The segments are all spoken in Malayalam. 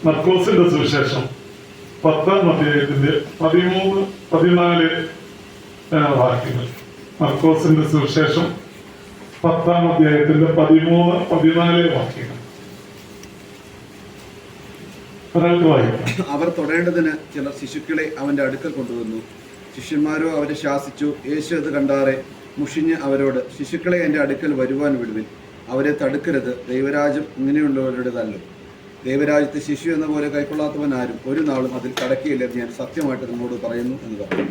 മർക്കോസിന്റെ സുവിശേഷം 10-ാം അധ്യായത്തിന്റെ 13-14 വാക്യങ്ങൾ. മർക്കോസിന്റെ സുവിശേഷം 10-ാം അധ്യായത്തിന്റെ 13-14 വാക്യങ്ങൾ ഒരാൾക്ക് വായിക്കാം. അവർ തൊടേണ്ടതിന് ചിലർ ശിശുക്കളെ അവന്റെ അടുക്കൽ കൊണ്ടുവന്നു. ശിഷ്യന്മാരോ അവരെ ശാസിച്ചു. യേശു അത് കണ്ടാറെ മുഷിഞ്ഞ് അവരോട്, ശിശുക്കളെ എൻ്റെ അടുക്കൽ വരുവാൻ വിടുവിൻ, അവരെ തടുക്കരുത്, ദൈവരാജ്യം ഇങ്ങനെയുള്ളവരുടേതല്ലോ. ദൈവരാജ്യത്തെ ശിശു എന്ന പോലെ കൈക്കൊള്ളാത്തവൻ ആരും ഒരു നാളും അതിൽ കടക്കുകയില്ലെന്ന് ഞാൻ സത്യമായിട്ട് നിങ്ങളോട് പറയുന്നു എന്ന് പറഞ്ഞു.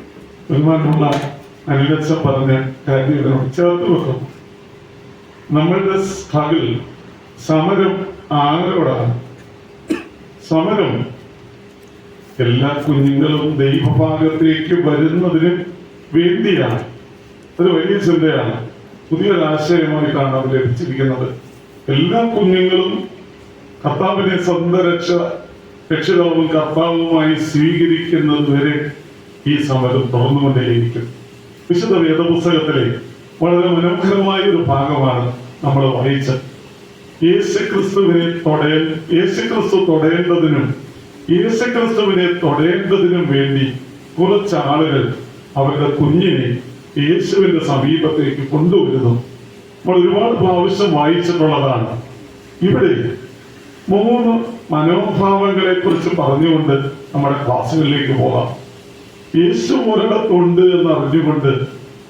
പറഞ്ഞ കാര്യം ചേർത്ത് വെക്കും. നമ്മളുടെ സ്ട്രഗിൾ, സമരം ആരോടാണ്? സമരം എല്ലാ കുഞ്ഞുങ്ങളും ദൈവഭാഗത്തേക്ക് വരുന്നതിന് വേണ്ടിയാണ്. ഒരു വലിയ ചിന്തയാണ്, പുതിയൊരാശയമായി കാണാൻ ലഭിച്ചിരിക്കുന്നത്. എല്ലാ കുഞ്ഞുങ്ങളും കർത്താവിനെ സ്വന്തം രക്ഷിതാവും കർത്താവുമായി സ്വീകരിക്കുന്നത് വരെ ഈ സമരം തുറന്നുകൊണ്ടേയിരിക്കും. വിശുദ്ധ വേദപുസ്തകത്തിലെ വളരെ മനോഹരമായ ഒരു ഭാഗമാണ് നമ്മൾ വായിച്ചത്. യേശുക്രിസ്തുവിനെ തൊടേണ്ടതിനും വേണ്ടി കുറച്ച് ആളുകൾ അവരുടെ കുഞ്ഞിനെ യേശുവിന്റെ സമീപത്തേക്ക് കൊണ്ടുവരുന്നു. നമ്മൾ ഒരുപാട് പ്രാവശ്യം വായിച്ചിട്ടുള്ളതാണ്. ഇവിടെ 3 മനോഭാവങ്ങളെ കുറിച്ച് പറഞ്ഞുകൊണ്ട് നമ്മുടെ ക്ലാസ്സുകളിലേക്ക് പോകാം. യേശു ഒരിടത്തുണ്ട് എന്ന് അറിഞ്ഞുകൊണ്ട്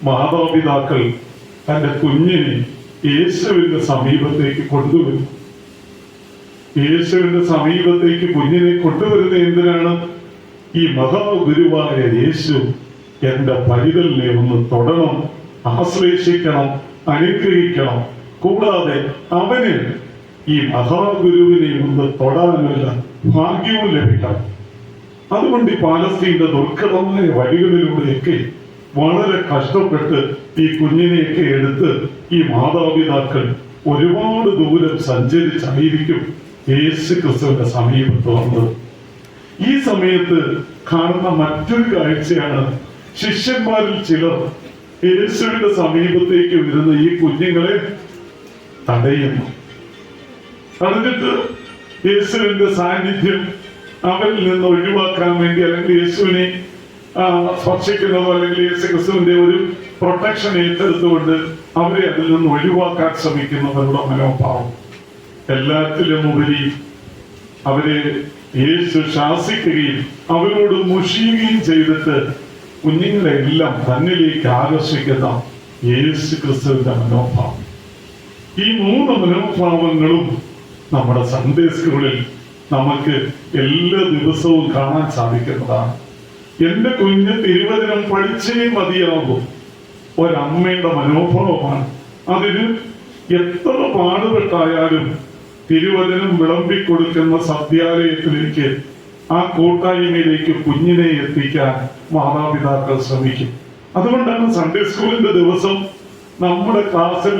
മാതാപിതാക്കൾ തന്റെ കുഞ്ഞിനെ യേശുവിന്റെ സമീപത്തേക്ക് കൊണ്ടുവരും. യേശുവിന്റെ സമീപത്തേക്ക് കുഞ്ഞിനെ കൊണ്ടുവരുന്നത് എന്തിനാണ്? ഈ മഹാഗുരുവായ യേശു എന്റെ പൈതലിനെ ഒന്ന് തൊടണം, ആശ്ലേഷിക്കണം, അനുഗ്രഹിക്കണം. കൂടാതെ അവന് ഈ മഹാഗുരുവിനെ ഒന്ന് തൊടാനുള്ള ഭാഗ്യവും ലഭിക്കണം. അതുകൊണ്ട് ഈ പാലസ്തീന്റെ ദുർഘടമായ വഴികളിലൂടെയൊക്കെ വളരെ കഷ്ടപ്പെട്ട് ഈ കുഞ്ഞിനെയൊക്കെ എടുത്ത് ഈ മാതാപിതാക്കൾ ഒരുപാട് ദൂരം സഞ്ചരിച്ചായിരിക്കും യേശു ക്രിസ്തുവിന്റെ സമീപത്ത് വന്നത്. ഈ സമയത്ത് കാണുന്ന മറ്റൊരു കാഴ്ചയാണ്, ശിഷ്യന്മാരിൽ ചിലർ യേശുവിന്റെ സമീപത്തേക്ക് വരുന്ന ഈ കുഞ്ഞുങ്ങളെ തടയുന്നു. തടഞ്ഞിട്ട് യേശുവിന്റെ സാന്നിധ്യം അവരിൽ നിന്ന് ഒഴിവാക്കാൻ വേണ്ടി, അല്ലെങ്കിൽ യേശുവിനെ സ്പർശിക്കുന്നതോ അല്ലെങ്കിൽ യേശു ക്രിസ്തുവിന്റെ ഒരു പ്രൊട്ടക്ഷൻ ഏറ്റെടുത്തുകൊണ്ട് അവരെ അതിൽ നിന്ന് ഒഴിവാക്കാൻ ശ്രമിക്കുന്നവരുടെ മനോഭാവം. എല്ലാത്തിലും ഉപരി അവരെ യേശു ശാസിക്കുകയും അവരോട് മുഷിയുകയും ചെയ്തിട്ട് കുഞ്ഞുങ്ങളെ എല്ലാം തന്നിലേക്ക് ആകർഷിക്കുന്ന യേശു ക്രിസ്തുവിന്റെ മനോഭാവം. ഈ 3 മനോഭാവങ്ങളും നമ്മുടെ സൺഡേ സ്കൂളിൽ നമുക്ക് എല്ലാ ദിവസവും കാണാൻ സാധിക്കുന്നതാണ്. എന്റെ കുഞ്ഞ് തിരുവചനം പഠിച്ചേ മതിയാകും ഒരമ്മയുടെ മനോഭാവമാണ്. അതിന് എത്ര പാടുപെട്ടായാലും തിരുവചനം വിളമ്പിക്കൊടുക്കുന്ന സദ്യാലയത്തിലേക്ക്, ആ കൂട്ടായ്മയിലേക്ക് കുഞ്ഞിനെ എത്തിക്കാൻ മാതാപിതാക്കൾ ശ്രമിക്കും. അതുകൊണ്ടാണ് സൺഡേ സ്കൂളിന്റെ ദിവസം നമ്മുടെ ക്ലാസ്സിൽ,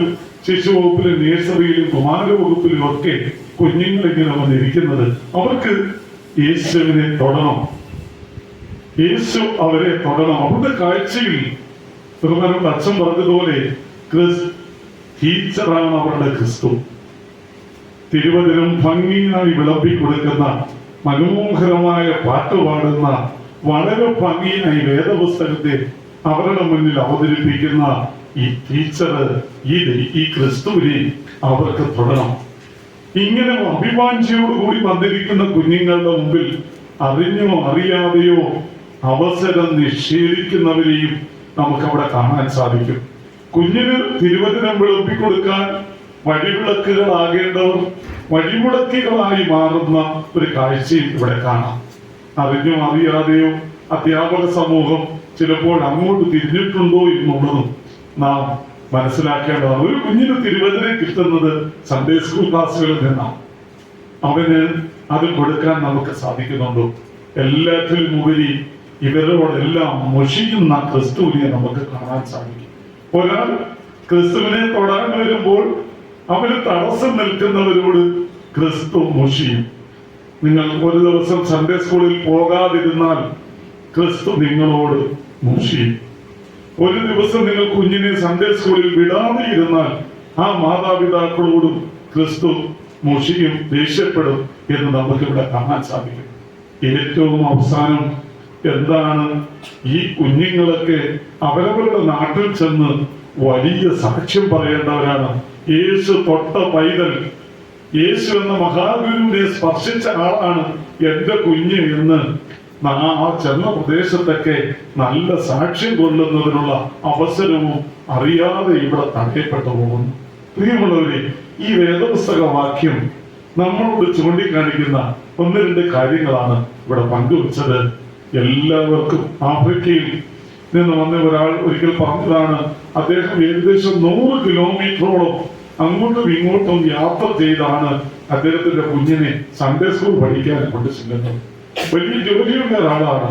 ശിശു വകുപ്പിലും നേഴ്സറിയിലും കുമാര വകുപ്പിലും ഒക്കെ കുഞ്ഞുങ്ങളിങ്ങനെ വന്നിരിക്കുന്നത്. അവർക്ക് യേശുവിനെ തൊടണം, യേശു അവരെ തൊടണം. അവരുടെ കാഴ്ചയിൽ ബഹുമാനപ്പെട്ട അച്ഛൻ പറഞ്ഞതുപോലെ ടീച്ചറാണ് അവരുടെ ക്രിസ്തു. തിരുവചനം ഭംഗിയായി വിളമ്പിക്കൊടുക്കുന്ന, മനോഹരമായ പാട്ട് പാടുന്ന, വളരെ ഭംഗിയായി വേദപുസ്തകത്തെ അവരുടെ മുന്നിൽ അവതരിപ്പിക്കുന്ന ഈ ടീച്ചർ, ഈ ക്രിസ്തുവിനെ അവർക്ക് തൊടണം. ഇങ്ങനെ അഭിവാഞ്ചയോടുകൂടി വന്നിരിക്കുന്ന കുഞ്ഞുങ്ങളുടെ മുമ്പിൽ അറിഞ്ഞോ അറിയാതെയോ അവസരം നിഷേധിക്കുന്നവരെയും നമുക്കവിടെ കാണാൻ സാധിക്കും. കുഞ്ഞിന് തിരുവചനം വിളമ്പിക്കൊടുക്കാൻ വഴിവിളക്കുകളാകേണ്ടവർ വഴിമുടക്കികളായി മാറുന്ന ഒരു കാഴ്ചയും ഇവിടെ കാണാം. അറിഞ്ഞോ അറിയാതെയോ അധ്യാപക സമൂഹം ചിലപ്പോൾ അങ്ങോട്ട് തിരിഞ്ഞിട്ടുണ്ടോ എന്നുള്ളതും നാം മനസ്സിലാക്കേണ്ടതാണ്. ഒരു കുഞ്ഞിന് തിരുവചനം കിട്ടുന്നത് സൺഡേ സ്കൂൾ ക്ലാസ്സുകളിൽ നിന്നാണ്. അവന് അത് കൊടുക്കാൻ നമുക്ക് സാധിക്കുന്നുണ്ടോ? എല്ലാത്തിലും ഉപരി ഇവരോടെല്ലാം മുഷിയുന്ന ക്രിസ്തുവിനെ നമുക്ക് കാണാൻ സാധിക്കും. ഒരാൾ ക്രിസ്തുവിനെ തൊടാൻ വരുമ്പോൾ അവന് തടസ്സം നിൽക്കുന്നവരോട് ക്രിസ്തു മുഷിയും. നിങ്ങൾ ഒരു ദിവസം സൺഡേ സ്കൂളിൽ പോകാതിരുന്നാൽ ക്രിസ്തു നിങ്ങളോട് മുഷിയും. ഒരു ദിവസം നിങ്ങൾ കുഞ്ഞിനെ സൺഡേ സ്കൂളിൽ വിടാതെ ഇരുന്നാൽ ആ മാതാപിതാക്കളോടും ക്രിസ്തു മുഷിയും ദേഷ്യപ്പെടും എന്ന് നമുക്കിവിടെ കാണാൻ സാധിക്കും. ഏറ്റവും അവസാനം എന്താണ്, ഈ കുഞ്ഞുങ്ങളൊക്കെ അവരവരുടെ നാട്ടിൽ ചെന്ന് വലിയ സാക്ഷ്യം പറയേണ്ടവരാണ്. യേശു തൊട്ട പൈതൽ, യേശു എന്ന മഹാഗുരുവിനെ സ്പർശിച്ച ആളാണ് എന്റെ കുഞ്ഞ് എന്ന് ആ ചെന്ന പ്രദേശത്തൊക്കെ നല്ല സാക്ഷ്യം കൊള്ളുന്നതിനുള്ള അവസരവും അറിയാതെ ഇവിടെ തടയപ്പെട്ടു പോകുന്നു. പ്രിയമുള്ളവരെ, ഈ വേദപുസ്തക വാക്യം നമ്മളോട് ചൂണ്ടിക്കാണിക്കുന്ന ഒന്ന് രണ്ട് കാര്യങ്ങളാണ് ഇവിടെ പങ്കുവച്ചത്. എല്ലാവർക്കും ആഫ്രിക്കയിൽ നിന്ന് വന്ന ഒരാൾ ഒരിക്കൽ പറഞ്ഞതാണ്, അദ്ദേഹം ഏകദേശം 100 കിലോമീറ്ററോളം അങ്ങോട്ടും ഇങ്ങോട്ടും യാത്ര ചെയ്താണ് അദ്ദേഹത്തിന്റെ കുഞ്ഞിനെ സൺഡേ സ്കൂൾ പഠിക്കാൻ കൊണ്ട് ചെല്ലുന്നത്. വലിയ ജോലിയുള്ള ഒരാളാണ്.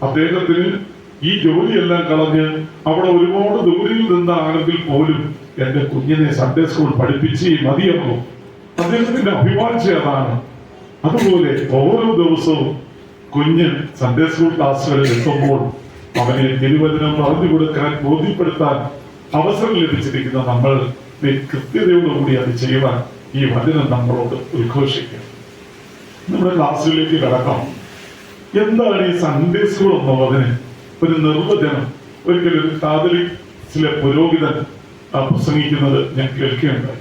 അദ്ദേഹത്തിന് ഈ ജോലിയെല്ലാം കളഞ്ഞ് അവിടെ ഒരുപാട് ദൂരിൽ നിന്നാണെങ്കിൽ പോലും എന്റെ കുഞ്ഞിനെ സൺഡേ സ്കൂൾ പഠിപ്പിച്ച് മതിയാകും. അദ്ദേഹത്തിന്റെ അഭിവാഞ്ച അതാണ്. അതുപോലെ ഓരോ ദിവസവും കുഞ്ഞ് സൺഡേ സ്കൂൾ ക്ലാസ്സുകളിൽ എത്തുമ്പോൾ അവനെ തിരുവചനം പറഞ്ഞു കൊടുക്കാൻ, ബോധ്യപ്പെടുത്താൻ അവസരം ലഭിച്ചിരിക്കുന്ന നമ്മൾ കൃത്യതയോടുകൂടി അത് ചെയ്യുവാൻ ഈ വചനം നമ്മളോട് ഉദ്ഘോഷിക്കുക. നമ്മുടെ ക്ലാസ്സുകളിലേക്ക് കടക്കാം. എന്താണ് ഈ സൺഡേ സ്കൂൾ എന്നുള്ളതിന് ഒരു നിർവചനം ഒരിക്കലും ഒരു കാതലിക്സിലെ പുരോഹിതൻ പ്രസംഗിക്കുന്നത് ഞാൻ കേൾക്കുകയുണ്ടായി.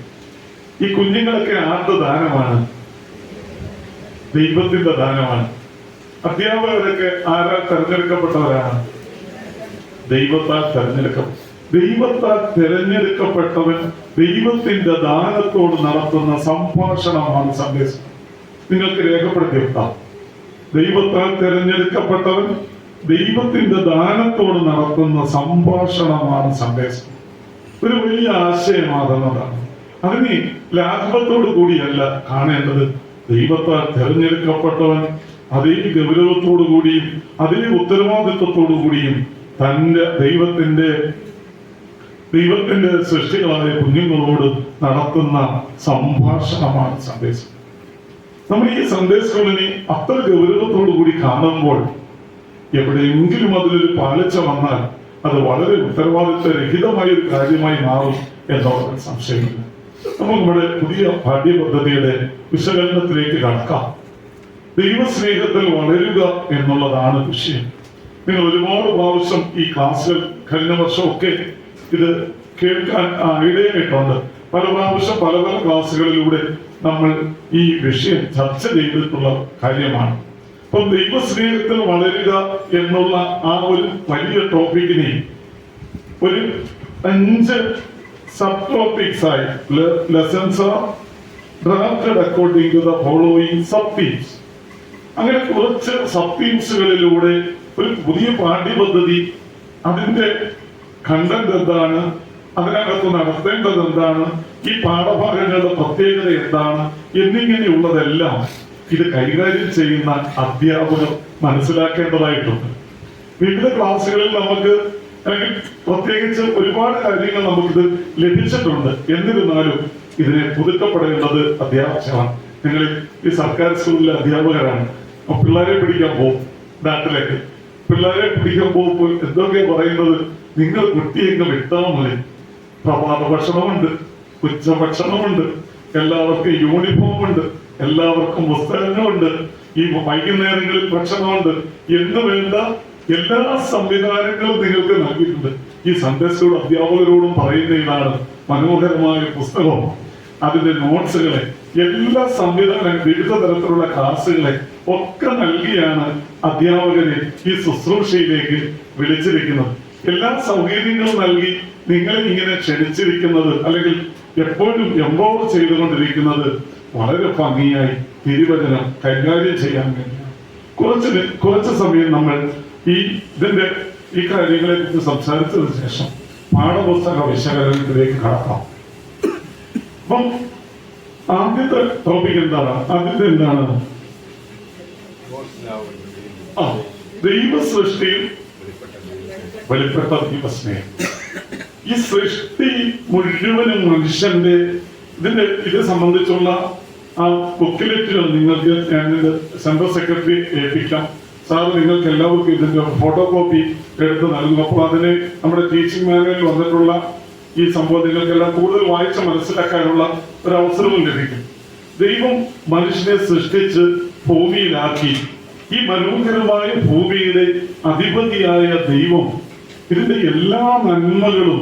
ഈ കുഞ്ഞുങ്ങളൊക്കെ ആരുടെ ദാനമാണ്? ദൈവത്തിന്റെ ദാനമാണ്. അധ്യാപകരൊക്കെ ആരാ തെരഞ്ഞെടുക്കപ്പെട്ടവരാണ്? ദൈവത്താൽ തെരഞ്ഞെടുക്കപ്പെട്ടവൻ ദൈവത്തിന്റെ ദാനത്തോട് നടത്തുന്ന സംഭാഷണമാണ് സന്ദേശം. നിങ്ങൾക്ക് രേഖപ്പെടുത്തി വെക്കാം. ദൈവത്താൽ തെരഞ്ഞെടുക്കപ്പെട്ടവൻ ദൈവത്തിന്റെ ദാനത്തോട് നടത്തുന്ന സംഭാഷണമാണ് സന്ദേശം. ഒരു വലിയ ആശയമാകുന്നതാണ്. അതിന് ലാഘവത്തോടു കൂടിയല്ല കാണേണ്ടത്. ദൈവത്താൽ തെരഞ്ഞെടുക്കപ്പെട്ടവൻ അതേ ഗൗരവത്തോടു കൂടിയും അതേ ഉത്തരവാദിത്വത്തോടു കൂടിയും തന്റെ ദൈവത്തിന്റെ സൃഷ്ടികളായ കുഞ്ഞുങ്ങളോട് നടത്തുന്ന സംഭാഷണമാണ് സന്ദേശം. നമ്മൾ ഈ സൺഡേ സ്കൂളിനെ അത്ര ഗൗരവത്തോടു കൂടി കാണുമ്പോൾ എവിടെയെങ്കിലും അതിലൊരു പാളിച്ച വന്നാൽ അത് വളരെ ഉത്തരവാദിത്വരഹിതമായ ഒരു കാര്യമായി മാറും എന്നുള്ള സംശയമില്ല. നമുക്ക് നമ്മുടെ പുതിയ പാഠ്യപദ്ധതിയുടെ വിശകലനത്തിലേക്ക് കടക്കാം. ദൈവസ്നേഹത്തിൽ വളരുക എന്നുള്ളതാണ് വിഷയം. നിങ്ങൾ ഒരുപാട് പ്രാവശ്യം ഈ ക്ലാസ്സുകൾ കഴിഞ്ഞ വർഷമൊക്കെ ഇത് കേൾക്കാൻ ഇടയായിട്ടുണ്ട്. പല പ്രാവശ്യം പല പല ക്ലാസ്സുകളിലൂടെ നമ്മൾ ഈ വിഷയം ചർച്ച ചെയ്തിട്ടുള്ള കാര്യമാണ്. അപ്പം ദൈവസ്നേഹത്തിൽ വളരുക എന്നുള്ള ആ ഒരു വലിയ ടോപ്പിക്കിനെ ഒരു 5 സബ് ടോപ്പിക്സ് ആയി lessons are drafted according to the following sub themes. അങ്ങനെ കുറച്ച് സബ് തീംസുകളിലൂടെ ഒരു പുതിയ പാഠ്യപദ്ധതി, അതിന്റെ കണ്ടന്റ് എന്താണ്, അതിനകത്ത് നടത്തേണ്ടത് എന്താണ്, ഈ പാഠഭാഗങ്ങളുടെ പ്രത്യേകത എന്താണ് എന്നിങ്ങനെയുള്ളതെല്ലാം ഇത് കൈകാര്യം ചെയ്യുന്ന അധ്യാപകർ മനസ്സിലാക്കേണ്ടതായിട്ടുണ്ട്. വിവിധ ക്ലാസ്സുകളിൽ നമുക്ക് അല്ലെങ്കിൽ പ്രത്യേകിച്ച് ഒരുപാട് കാര്യങ്ങൾ നമുക്കിത് ലഭിച്ചിട്ടുണ്ട്. എന്നിരുന്നാലും ഇതിനെ പുതുക്കപ്പെടേണ്ടത് അത്യാവശ്യമാണ്. നിങ്ങൾ ഈ സർക്കാർ സ്കൂളിലെ അധ്യാപകരാണ്. പിള്ളേരെ പിടിക്കാൻ പോകും നാട്ടിലേക്ക്. പിള്ളേരെ പിടിക്കാൻ പോകുമ്പോൾ എന്തൊക്കെയാ പറയുന്നത്? നിങ്ങൾ കുട്ടിയെങ്കിൽ വിട്ടാൽ മതി. പ്രഭാത ഭക്ഷണമുണ്ട്, ഉച്ചഭക്ഷണമുണ്ട്, എല്ലാവർക്കും യൂണിഫോം ഉണ്ട്, എല്ലാവർക്കും പുസ്തകങ്ങളുണ്ട്, ഈ വൈകുന്നേരങ്ങളിൽ ഭക്ഷണമുണ്ട് എന്ന് വേണ്ട എല്ലാ സംവിധാനങ്ങളും നിങ്ങൾക്ക് നൽകിയിട്ടുണ്ട്. ഈ സൺഡേ സ്കൂൾ അധ്യാപകരോടും പറയുന്ന ഇതാണ് മനോഹരമായ പുസ്തകം, അതിന്റെ നോട്ട്സുകളെ, എല്ലാ സംവിധാനം, വിവിധ തരത്തിലുള്ള ക്ലാസ്സുകളെ ഒക്കെ നൽകിയാണ് അധ്യാപകരെ ഈ ശുശ്രൂഷയിലേക്ക് വിളിച്ചിരിക്കുന്നത്. എല്ലാ സൗകര്യങ്ങളും നൽകി നിങ്ങളെ ഇങ്ങനെ ക്ഷണിച്ചിരിക്കുന്നത് അല്ലെങ്കിൽ എപ്പോഴും എംപവർ ചെയ്തുകൊണ്ടിരിക്കുന്നത് വളരെ ഭംഗിയായി തിരുവചനം കൈകാര്യം ചെയ്യാൻ വേണ്ടിയാണ്. കുറച്ച് സമയം നമ്മൾ ഇതിന്റെ ഈ കാര്യങ്ങളെ കുറിച്ച് സംസാരിച്ചതിന് ശേഷം പാഠപുസ്തക വിശകലനത്തിലേക്ക് കടക്കാം. അപ്പം ആദ്യത്തെ ടോപ്പിക് എന്താണ്? ആദ്യത്തെ എന്താണ്? ദൈവ സൃഷ്ടിയിൽ വെളിപ്പെട്ട ദൈവസ്നേഹം. ഈ സൃഷ്ടി മുഴുവനും മനുഷ്യന്റെ ഇത് സംബന്ധിച്ചുള്ള ആ ബുക്കിലെറ്റുകൾ നിങ്ങൾക്ക് ഞാൻ സെൻട്രൽ സെക്രട്ടറി ഏൽപ്പിക്കാം. സാർ നിങ്ങൾക്ക് എല്ലാവർക്കും ഇതിന്റെ ഫോട്ടോ കോപ്പി എടുത്ത് നൽകും. അപ്പോൾ അതിന് നമ്മുടെ ടീച്ചിങ് മാനുവലിൽ വന്നിട്ടുള്ള ഈ സംഭവം നിങ്ങൾക്കെല്ലാം കൂടുതൽ വായിച്ച് മനസ്സിലാക്കാനുള്ള ഒരു അവസരവും ലഭിക്കും. ദൈവം മനുഷ്യനെ സൃഷ്ടിച്ച് ഭൂമിയിലാക്കി. ഈ മനോഹരമായ ഭൂമിയുടെ അധിപതിയായ ദൈവം ഇതിന്റെ എല്ലാ നന്മകളും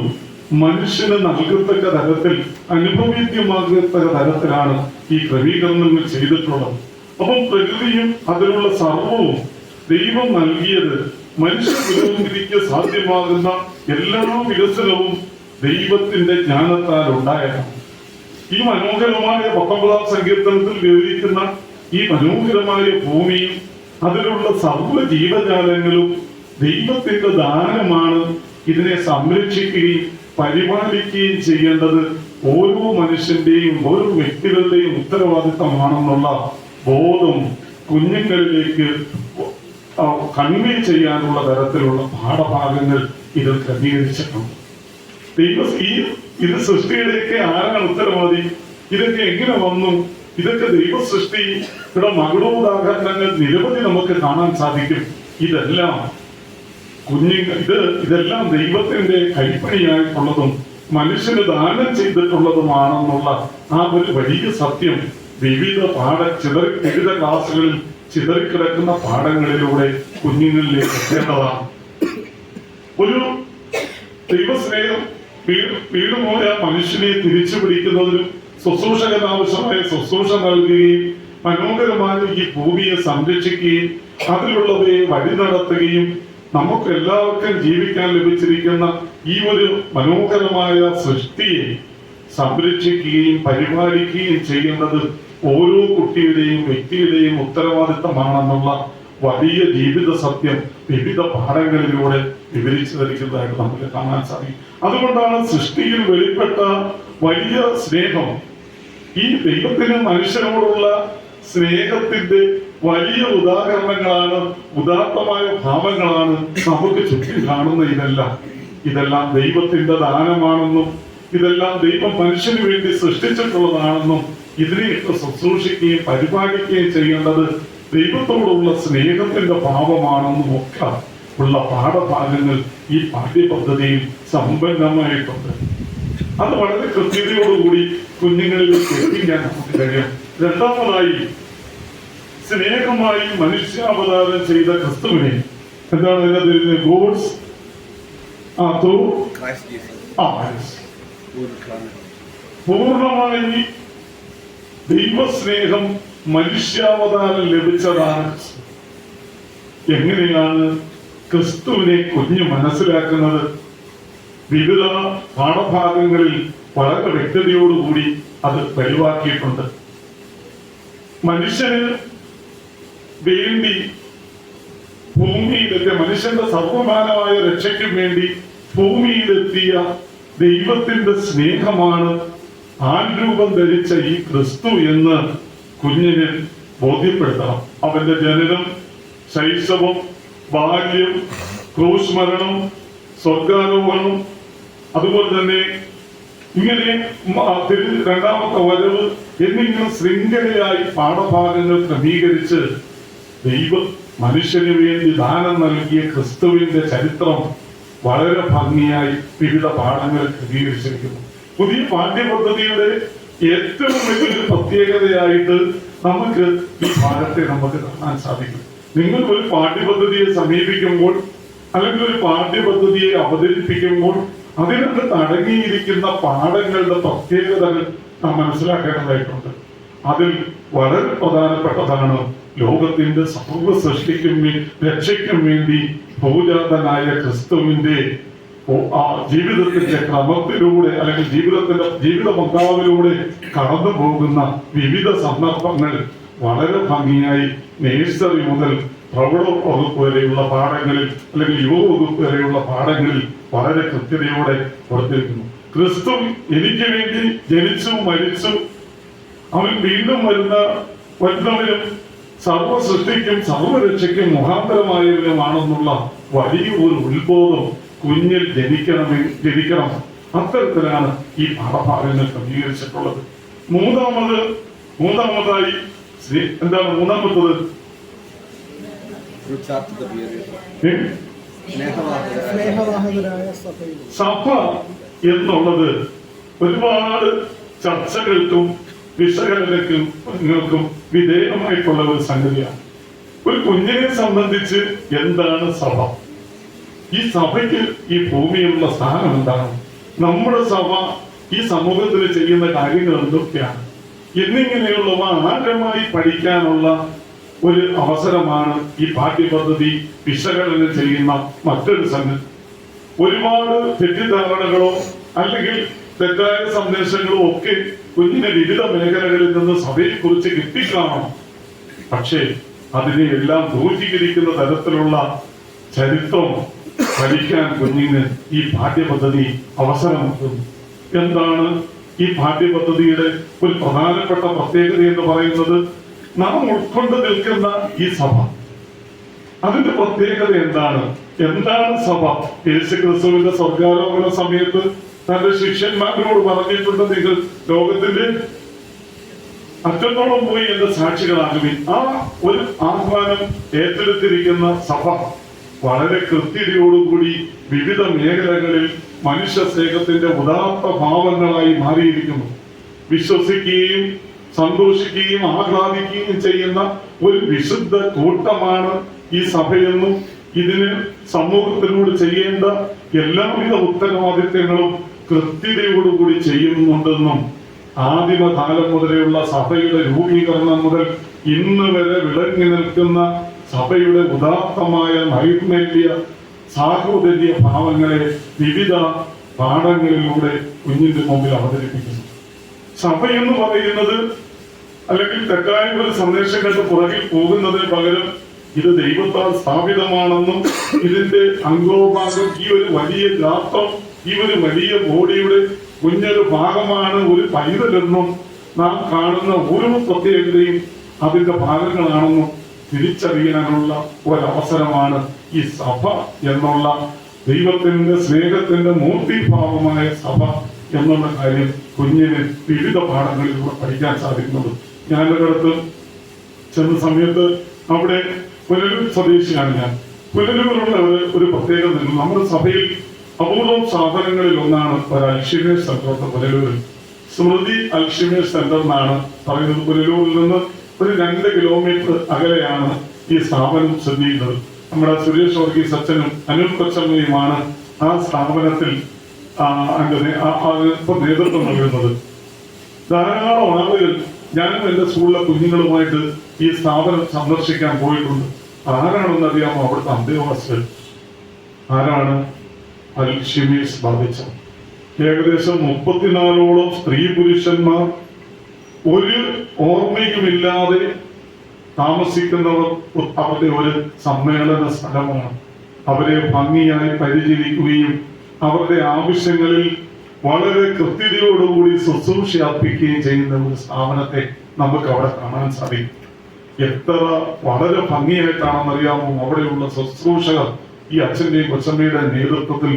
മനുഷ്യന് നൽകത്തക്ക തരത്തിൽ, അനുഭവേദ്യമാകത്തക്ക തരത്തിലാണ് ഈ ക്രമീകരണങ്ങൾ ചെയ്തിട്ടുള്ളത്. അപ്പം പ്രകൃതിയും അതിലുള്ള സർവവും ദൈവം നൽകിയത് മനുഷ്യ പുരോഗതിക്ക് സാധ്യമാകുന്ന എല്ലാ വികസനവും ദൈവത്തിന്റെ ജ്ഞാനത്താൽ ഉണ്ടായതാണ്. ഈ മനോഹരമായ 19-ാം സങ്കീർത്തനത്തിൽ വിവരിക്കുന്ന ഈ മനോഹരമായ ഭൂമിയും അതിലുള്ള സർവ്വ ജീവജാലങ്ങളും ദൈവത്തിന്റെ ദാനമാണ്. ഇതിനെ സംരക്ഷിക്കുകയും പരിപാലിക്കുകയും ചെയ്യേണ്ടത് ഓരോ മനുഷ്യന്റെയും ഓരോ വ്യക്തികളുടെയും ഉത്തരവാദിത്തമാണെന്നുള്ള ബോധം കുഞ്ഞുങ്ങളിലേക്ക് കൺവേ ചെയ്യാനുള്ള തരത്തിലുള്ള പാഠഭാഗങ്ങൾ ഇതിൽ ക്രമീകരിച്ചിട്ടുണ്ട്. ഇത് സൃഷ്ടിയുടെയൊക്കെ ആരാണ് ഉത്തരവാദി? ഇതൊക്കെ എങ്ങനെ വന്നു? ഇതൊക്കെ ദൈവ സൃഷ്ടിയുടെ മകളോദാഹരണങ്ങൾ നിരവധി നമുക്ക് കാണാൻ സാധിക്കും. ഇതെല്ലാം ഇതെല്ലാം ദൈവത്തിന്റെ കൈപ്പണിയായിട്ടുള്ളതും മനുഷ്യന് ദാനം ചെയ്തിട്ടുള്ളതുമാണെന്നുള്ള ആ ഒരു വലിയ സത്യം വിവിധ ക്ലാസ്സുകളിൽ ചിതറിക്കിടക്കുന്ന പാഠങ്ങളിലൂടെ കുഞ്ഞുങ്ങളിലേക്ക് എത്തേണ്ടതാണ്. ഒരു ദൈവസ്നേഹം വീടുപോയ മനുഷ്യനെ തിരിച്ചു പിടിക്കുന്നതിനും ശുശ്രൂഷകന് ആവശ്യമായ ശുശ്രൂഷ നൽകുകയും മനോഹരമായ ഈ ഭൂമിയെ സംരക്ഷിക്കുകയും അതിലുള്ളവയെ വഴി നടത്തുകയും നമുക്ക് എല്ലാവർക്കും ജീവിക്കാൻ ലഭിച്ചിരിക്കുന്ന ഈ ഒരു മനോഹരമായ സൃഷ്ടിയെ സംരക്ഷിക്കുകയും പരിപാലിക്കുകയും ചെയ്യേണ്ടത് ഓരോ കുട്ടിയുടെയും വ്യക്തിയുടെയും ഉത്തരവാദിത്തമാണെന്നുള്ള വലിയ ജീവിത സത്യം വിവിധ പാഠങ്ങളിലൂടെ വിവരിച്ചു തരിക്കുന്നതായിട്ട് നമുക്ക് കാണാൻ സാധിക്കും. അതുകൊണ്ടാണ് സൃഷ്ടിയിൽ വെളിപ്പെട്ട വലിയ സ്നേഹം, ഈ ദൈവത്തിന് മനുഷ്യനോടുള്ള സ്നേഹത്തിന്റെ വലിയ ഉദാഹരണങ്ങളാണ്, ഉദാത്തമായ ഭാവങ്ങളാണ് നമുക്ക് ചുറ്റും കാണുന്ന. ഇതെല്ലാം ദൈവത്തിന്റെ ദാനമാണെന്നും ഇതെല്ലാം ദൈവം മനുഷ്യന് വേണ്ടി സൃഷ്ടിച്ചിട്ടുള്ളതാണെന്നും ഇതിനെയൊക്കെ ശുശ്രൂഷിക്കുകയും പരിപാലിക്കുകയും ചെയ്യേണ്ടത് ദൈവത്തോടുള്ള സ്നേഹത്തിന്റെ ഭാവമാണെന്നും ഒക്കെ ഉള്ള പാഠഭാഗങ്ങൾ ഈ പാഠ്യപദ്ധതിയിൽ സമ്പന്നമായിട്ടുണ്ട്. അത് വളരെ കൃത്യതയോടുകൂടി കുഞ്ഞുങ്ങളിലേക്ക് എത്തിക്കാൻ നമുക്ക് കഴിയും. രണ്ടാമതായി, സ്നേഹമായി മനുഷ്യാവതാരം ചെയ്ത ക്രിസ്തുവിനെ എന്താണ് ഇതിന്റെ ഗോഡ്സ് പൂർണ്ണമായി ദൈവസ്നേഹം മനുഷ്യാവതാരം ലഭിച്ചതാണ്. എങ്ങനെയാണ് ക്രിസ്തുവിനെ കുഞ്ഞ് മനസ്സിലാക്കുന്നത്? വിവിധ പാഠഭാഗങ്ങളിൽ വളരെ വ്യക്തതയോടുകൂടി അത് വെളിവാക്കിയിട്ടുണ്ട്. മനുഷ്യന് വേണ്ടി ഭൂമിയിലെത്തിയ, മനുഷ്യന്റെ സർവമാനമായ രക്ഷയ്ക്കും വേണ്ടി ഭൂമിയിലെത്തിയ ദൈവത്തിന്റെ സ്നേഹമാണ് ആൺരൂപം ധരിച്ച ഈ ക്രിസ്തു എന്ന് കുഞ്ഞിന് ബോധ്യപ്പെടുത്തണം. അവന്റെ ജനനം, ശൈശവം, ബാല്യം, ക്രൂശ് മരണം, സ്വർഗാരോഹണം, അതുപോലെ തന്നെ ഇങ്ങനെ രണ്ടാമത്തെ വരവ് എന്നിങ്ങനെ ശൃംഖലയായി പാഠഭാഗങ്ങൾ ക്രമീകരിച്ച് ദൈവം മനുഷ്യന് വേണ്ടി ദാനം നൽകിയ ക്രിസ്തുവിന്റെ ചരിത്രം വളരെ ഭംഗിയായി വിവിധ പാഠങ്ങൾ ക്രമീകരിച്ചിരിക്കുന്നു. പുതിയ പാഠ്യപദ്ധതിയുടെ ഏറ്റവും വലിയൊരു പ്രത്യേകതയായിട്ട് നമുക്ക് ഈ പാഠത്തെ നമുക്ക് കാണാൻ സാധിക്കും. നിങ്ങൾ ഒരു പാഠ്യപദ്ധതിയെ സമീപിക്കുമ്പോൾ അല്ലെങ്കിൽ ഒരു പാഠ്യപദ്ധതിയെ അവതരിപ്പിക്കുമ്പോൾ അതിനകത്ത് അടങ്ങിയിരിക്കുന്ന പാഠങ്ങളുടെ പ്രത്യേകതകൾ നാം മനസ്സിലാക്കേണ്ടതായിട്ടുണ്ട്. അതിൽ വളരെ പ്രധാനപ്പെട്ടതാണ് ലോകത്തിന്റെ സർവ്വ സൃഷ്ടിക്കും രക്ഷയ്ക്കും വേണ്ടി ഭൂജാതനായ ക്രിസ്തുവിന്റെ ജീവിതത്തിന്റെ ക്രമത്തിലൂടെ അല്ലെങ്കിൽ ജീവിത പന്ഥാവിലൂടെ കടന്നു പോകുന്ന വിവിധ സന്ദർഭങ്ങൾ വളരെ ഭംഗിയായി നേഴ്സറി മുതൽ പ്രൗഢ വകുപ്പ് വരെയുള്ള പാഠങ്ങളിൽ അല്ലെങ്കിൽ യുവ വകുപ്പ് വരെയുള്ള പാഠങ്ങളിൽ വളരെ കൃത്യതയോടെ കൊടുത്തിരിക്കുന്നു. ക്രിസ്തു എനിക്ക് വേണ്ടി ജനിച്ചു, മരിച്ചു, അവൻ വീണ്ടും വരുന്നവരും സർവ്വ സൃഷ്ടിക്കും സർവ്വരക്ഷയ്ക്കും മുഖാന്തരമായവനുമാണെന്നുള്ള വലിയ ഒരു ഉത്ബോധം കുഞ്ഞിൽ ജനിക്കണം. അത്തരത്തിലാണ് ഈ പാഠഭാഗങ്ങൾ ക്രമീകരിച്ചിട്ടുള്ളത്. മൂന്നാമതായി എന്താണ് മൂന്നാമത്തത്? സഭ എന്നുള്ളത് ഒരുപാട് ചർച്ചകൾക്കും വിശകലനങ്ങൾക്കും വിധേയമായിട്ടുള്ള ഒരു സംഗതിയാണ്. ഒരു കുഞ്ഞിനെ സംബന്ധിച്ച് എന്താണ് സഭ? ഈ സഭയ്ക്ക് ഈ ഭൂമിയിലുള്ള സ്ഥാനം എന്താണ്? നമ്മുടെ സഭ ഈ സമൂഹത്തിൽ ചെയ്യുന്ന കാര്യങ്ങൾ എന്തൊക്കെയാണ് എന്നിങ്ങനെയുള്ളവ ആഴമായി പഠിക്കാനുള്ള ഒരു അവസരമാണ് ഈ പാഠ്യപദ്ധതി വിശകലനം ചെയ്യുന്ന മറ്റൊരു സംഗതി. ഒരുപാട് തെറ്റിദ്ധാരണകളോ അല്ലെങ്കിൽ തെറ്റായ സന്ദേശങ്ങളോ ഒക്കെ കുഞ്ഞിനെ വിവിധ മേഖലകളിൽ നിന്ന് സഭയെ കുറിച്ച് കിട്ടിക്കാണണം. പക്ഷേ അതിനെ എല്ലാം ദൂരീകരിക്കുന്ന തരത്തിലുള്ള ചരിത്രം പഠിക്കാൻ കുഞ്ഞിന് ഈ പാഠ്യപദ്ധതി അവസരമാക്കുന്നു. എന്താണ് ഈ പാഠ്യപദ്ധതിയുടെ ഒരു പ്രധാനപ്പെട്ട പ്രത്യേകത എന്ന് പറയുന്നത്? നാം ഉൾക്കൊണ്ട് നിൽക്കുന്ന ഈ സഭ, അതിന്റെ പ്രത്യേകത എന്താണ്? എന്താണ് സഭ? യേശുക്രിസ്തുവിന്റെ സ്വർഗാരോഹണ സമയത്ത് തന്റെ ശിഷ്യന്മാരോട് പറഞ്ഞിട്ടുണ്ട്, നിങ്ങൾ ലോകത്തിന്റെ അറ്റത്തോളം പോയി എന്റെ സാക്ഷികളാകുവിൻ. ആ ഒരു ആഹ്വാനം ഏറ്റെടുത്തിരിക്കുന്ന സഭ വളരെ കൃത്യതയോടുകൂടി വിവിധ മേഖലകളിൽ മനുഷ്യ സ്നേഹത്തിന്റെ ഉദാത്ത ഭാവങ്ങളായി മാറിയിരിക്കുന്നു. വിശ്വസിക്കുകയും സന്തോഷിക്കുകയും ആഹ്ലാദിക്കുകയും ചെയ്യുന്ന ഒരു വിശുദ്ധ കൂട്ടമാണ് ഈ സഭയെന്നും ഇതിന് സമൂഹത്തിനോട് ചെയ്യേണ്ട എല്ലാവിധ ഉത്തരവാദിത്തങ്ങളും കൃത്യതയോടുകൂടി ചെയ്യുന്നുണ്ടെന്നും ആദിമകാലം മുതലെയുള്ള സഭയുടെ രൂപീകരണം മുതൽ ഇന്ന് വരെ വിളങ്ങി നിൽക്കുന്ന സഭയുടെ ഉദാത്തമായ നൈർമല്യ സാഹോദര്യ ഭാവങ്ങളെ വിവിധ പാഠങ്ങളിലൂടെ കുഞ്ഞിന്റെ മുമ്പിൽ അവതരിപ്പിക്കുന്നു. സഭ എന്ന് പറയുന്നത് അല്ലെങ്കിൽ തെറ്റായ ഒരു സന്ദേശം കണ്ട് പുറകിൽ പോകുന്നതിന് പകരം ഇത് ദൈവത്താൽ സ്ഥാപിതമാണെന്നും ഇതിന്റെ അംഗോഭാഗം ഈ ഒരു വലിയ ഗാത്രം, ഈ ഒരു വലിയ ബോഡിയുടെ കുഞ്ഞൊരു ഭാഗമാണ് ഒരു പൈതലെന്നും നാം കാണുന്ന ഓരോ പ്രത്യേകതയും അതിന്റെ ഭാഗങ്ങളാണെന്നും തിരിച്ചറിയാനുള്ള ഒരവസരമാണ് ഈ സഭ എന്നുള്ള ദൈവത്തിന്റെ സ്നേഹത്തിന്റെ മൂർത്തിഭാവമായ സഭ എന്നുള്ള കാര്യം കുഞ്ഞിന് വിവിധ പാഠങ്ങളിലൂടെ പഠിക്കാൻ സാധിക്കുന്നത്. ഞാനൊരിടത്ത് ചെന്ന സമയത്ത് അവിടെ പുനലൂർ സ്വദേശിയാണ് ഞാൻ. പുനലൂരുള്ള ഒരു പ്രത്യേകത നിന്നു. നമ്മുടെ സഭയിൽ അപൂർവം സ്ഥാപനങ്ങളിൽ ഒന്നാണ് ഒരു അൽഷിമേഴ്സ് സെന്റർ. പുനലൂരിൽ സ്മൃതി അൽഷിമേഴ്സ് സെന്റർ എന്നാണ് പറയുന്നത്. പുനലൂരിൽ നിന്ന് ഒരു 2 കിലോമീറ്റർ അകലെയാണ് ഈ സ്ഥാപനം സ്ഥിതി ചെയ്യുന്നത്. നമ്മുടെ സുരേഷ് വർഗീസ് അച്ഛനും അനിൽ കൊച്ചമ്മയുമാണ് ആ സ്ഥാപനത്തിൽ ഇപ്പൊ നേതൃത്വം നൽകുന്നത്. ധാരാളം ആളുകൾ, ഞാനും എന്റെ സ്കൂളിലെ കുഞ്ഞുങ്ങളുമായിട്ട് ഈ സ്ഥാപനം സന്ദർശിക്കാൻ പോയിട്ടുണ്ട്. ആരാണെന്ന് അറിയാമോ അവിടുത്തെ അന്തേവാസികൾ? ആരാണ്? അൽഷിമേഴ്സ് ബാധിച്ചത്. ഏകദേശം 34ഓളം സ്ത്രീ പുരുഷന്മാർ ഒരു ഓർമ്മയുമില്ലാതെ താമസിക്കുന്നവർ അവരുടെ ഒരു സമ്മേളന സ്ഥലമാണ്. അവരെ ഭംഗിയായി പരിചരിക്കുകയും അവരുടെ ആവശ്യങ്ങളിൽ വളരെ കൃത്യതയോടുകൂടി ശുശ്രൂഷ അർപ്പിക്കുകയും ചെയ്യുന്ന ഒരു സ്ഥാപനത്തെ നമുക്ക് അവിടെ കാണാൻ സാധിക്കും. എത്ര വളരെ ഭംഗിയായിട്ടാണെന്നറിയാമോ അവിടെയുള്ള ശുശ്രൂഷകർ ഈ അച്ഛന്റെയും കൊച്ചമ്മയുടെ നേതൃത്വത്തിൽ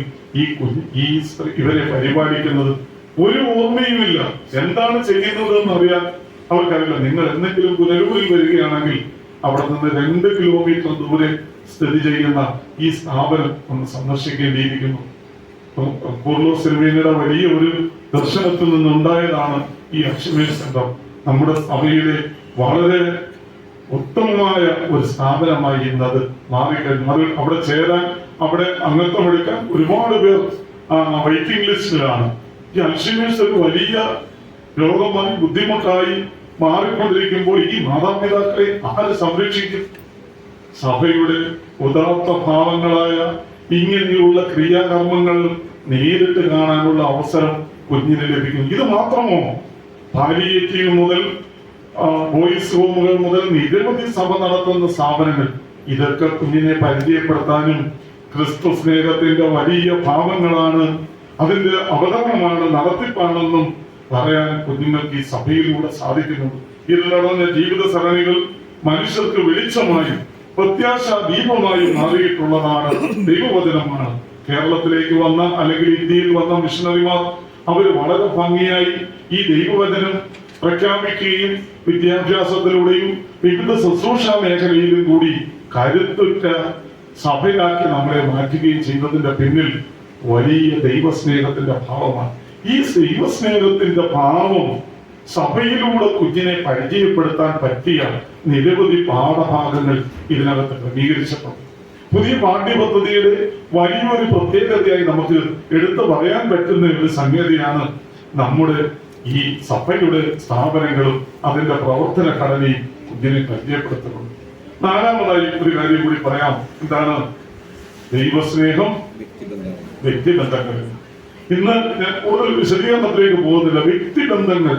ഇവരെ പരിപാലിക്കുന്നത്. ഒരു ഓർമ്മയുമില്ല എന്താണ് ചെയ്യുന്നത് എന്നറിയാൻ അവർക്കറിയില്ല. നിങ്ങൾ എന്തെങ്കിലും പുനലൂരിൽ വരികയാണെങ്കിൽ അവിടെ നിന്ന് 2 കിലോമീറ്റർ ദൂരെ സ്ഥിതി ചെയ്യുന്ന ഈ സ്ഥാപനം ഒന്ന് സന്ദർശിക്കേണ്ടിയിരിക്കുന്നു. പൂർണ്ണ സിനിമയുടെ വലിയ ഒരു ദർശനത്തിൽ നിന്നുണ്ടായതാണ് ഈ അൽഷിമേഴ്സ് സെന്റർ. നമ്മുടെ സഭയിലെ വളരെ ഉത്തമമായ ഒരു സ്ഥാപനമായി ഇന്നത് മാറിക്കഴിഞ്ഞു. അത് അവിടെ ചേരാൻ, അവിടെ അംഗത്വം എടുക്കാൻ ഒരുപാട് പേർ വെയിറ്റിംഗ് ലിസ്റ്റിലാണ്. ഈ അൽഷിമേഴ്സ് ഒരു വലിയ രോഗമായി ബുദ്ധിമുട്ടായി മാറിക്കൊണ്ടിരിക്കുമ്പോൾ ഈ മാതാപിതാക്കളെ ആര് സംരക്ഷിക്കും? സഭയുടെ ഉദാത്ത ഭാവങ്ങളായ ഇങ്ങനെയുള്ള ക്രിയാകർമ്മങ്ങൾ നേരിട്ട് കാണാനുള്ള അവസരം കുഞ്ഞിന് ലഭിക്കും. ഇത് മാത്രമോ? പാലിയേറ്റീവ് മുതൽ ബോയ്സ് ഹോമുകൾ മുതൽ നിരവധി സഭ നടത്തുന്ന സ്ഥാപനങ്ങൾ. ഇതൊക്കെ കുഞ്ഞിനെ പരിചയപ്പെടുത്താനും ക്രിസ്തു സ്നേഹത്തിന്റെ വലിയ ഭാവങ്ങളാണ്, അതിന്റെ അവതരണമാണ്, നടത്തിപ്പാണെന്നും പറയാൻ കുഞ്ഞുങ്ങൾക്ക് ഈ സഭയിലൂടെ സാധിക്കുന്നുണ്ട്. ഇതിലടങ്ങുന്ന ജീവിത സരണികൾ മനുഷ്യർക്ക് വെളിച്ചമായും പ്രത്യാശ ദീപമായും മാറിയിട്ടുള്ളതാണ് ദൈവവചനമാണ്. കേരളത്തിലേക്ക് വന്ന അല്ലെങ്കിൽ ഇന്ത്യയിൽ വന്ന മിഷണറിമാർ അവർ വളരെ ഭംഗിയായി ഈ ദൈവവചനം പ്രഖ്യാപിക്കുകയും വിദ്യാഭ്യാസത്തിലൂടെയും വിവിധ ശുശ്രൂഷ മേഖലയിലും കൂടി കരുത്തുറ്റ സഭയാക്കി നമ്മളെ മാറ്റുകയും ചെയ്യുന്നതിന്റെ പിന്നിൽ വലിയ ദൈവസ്നേഹത്തിന്റെ ഭാവമാണ്. ഈ ദൈവസ്നേഹത്തിന്റെ ഭാവം സഭയിലൂടെ കുഞ്ഞിനെ പരിചയപ്പെടുത്താൻ പറ്റിയ നിരവധി പാഠഭാഗങ്ങൾ ഇതിനകത്ത് ക്രമീകരിച്ചിട്ടുണ്ട്. പുതിയ പാഠ്യപദ്ധതിയുടെ വലിയൊരു പ്രത്യേകതയായി നമുക്ക് എടുത്തു പറയാൻ പറ്റുന്ന ഒരു സംഗതിയാണ് നമ്മുടെ ഈ സഭയുടെ സ്ഥാപനങ്ങളും അതിന്റെ പ്രവർത്തന ഘടനയും കുഞ്ഞിനെ പരിചയപ്പെടുത്തുന്നുണ്ട്. നാലാമതായി ഒരു കാര്യം കൂടി പറയാം. എന്താണ്? ദൈവസ്നേഹം, വ്യക്തിബന്ധങ്ങൾ. ഇന്ന് ഞാൻ കൂടുതൽ വിശദീകരണത്തിലേക്ക് പോകുന്നില്ല. വ്യക്തിബന്ധങ്ങൾ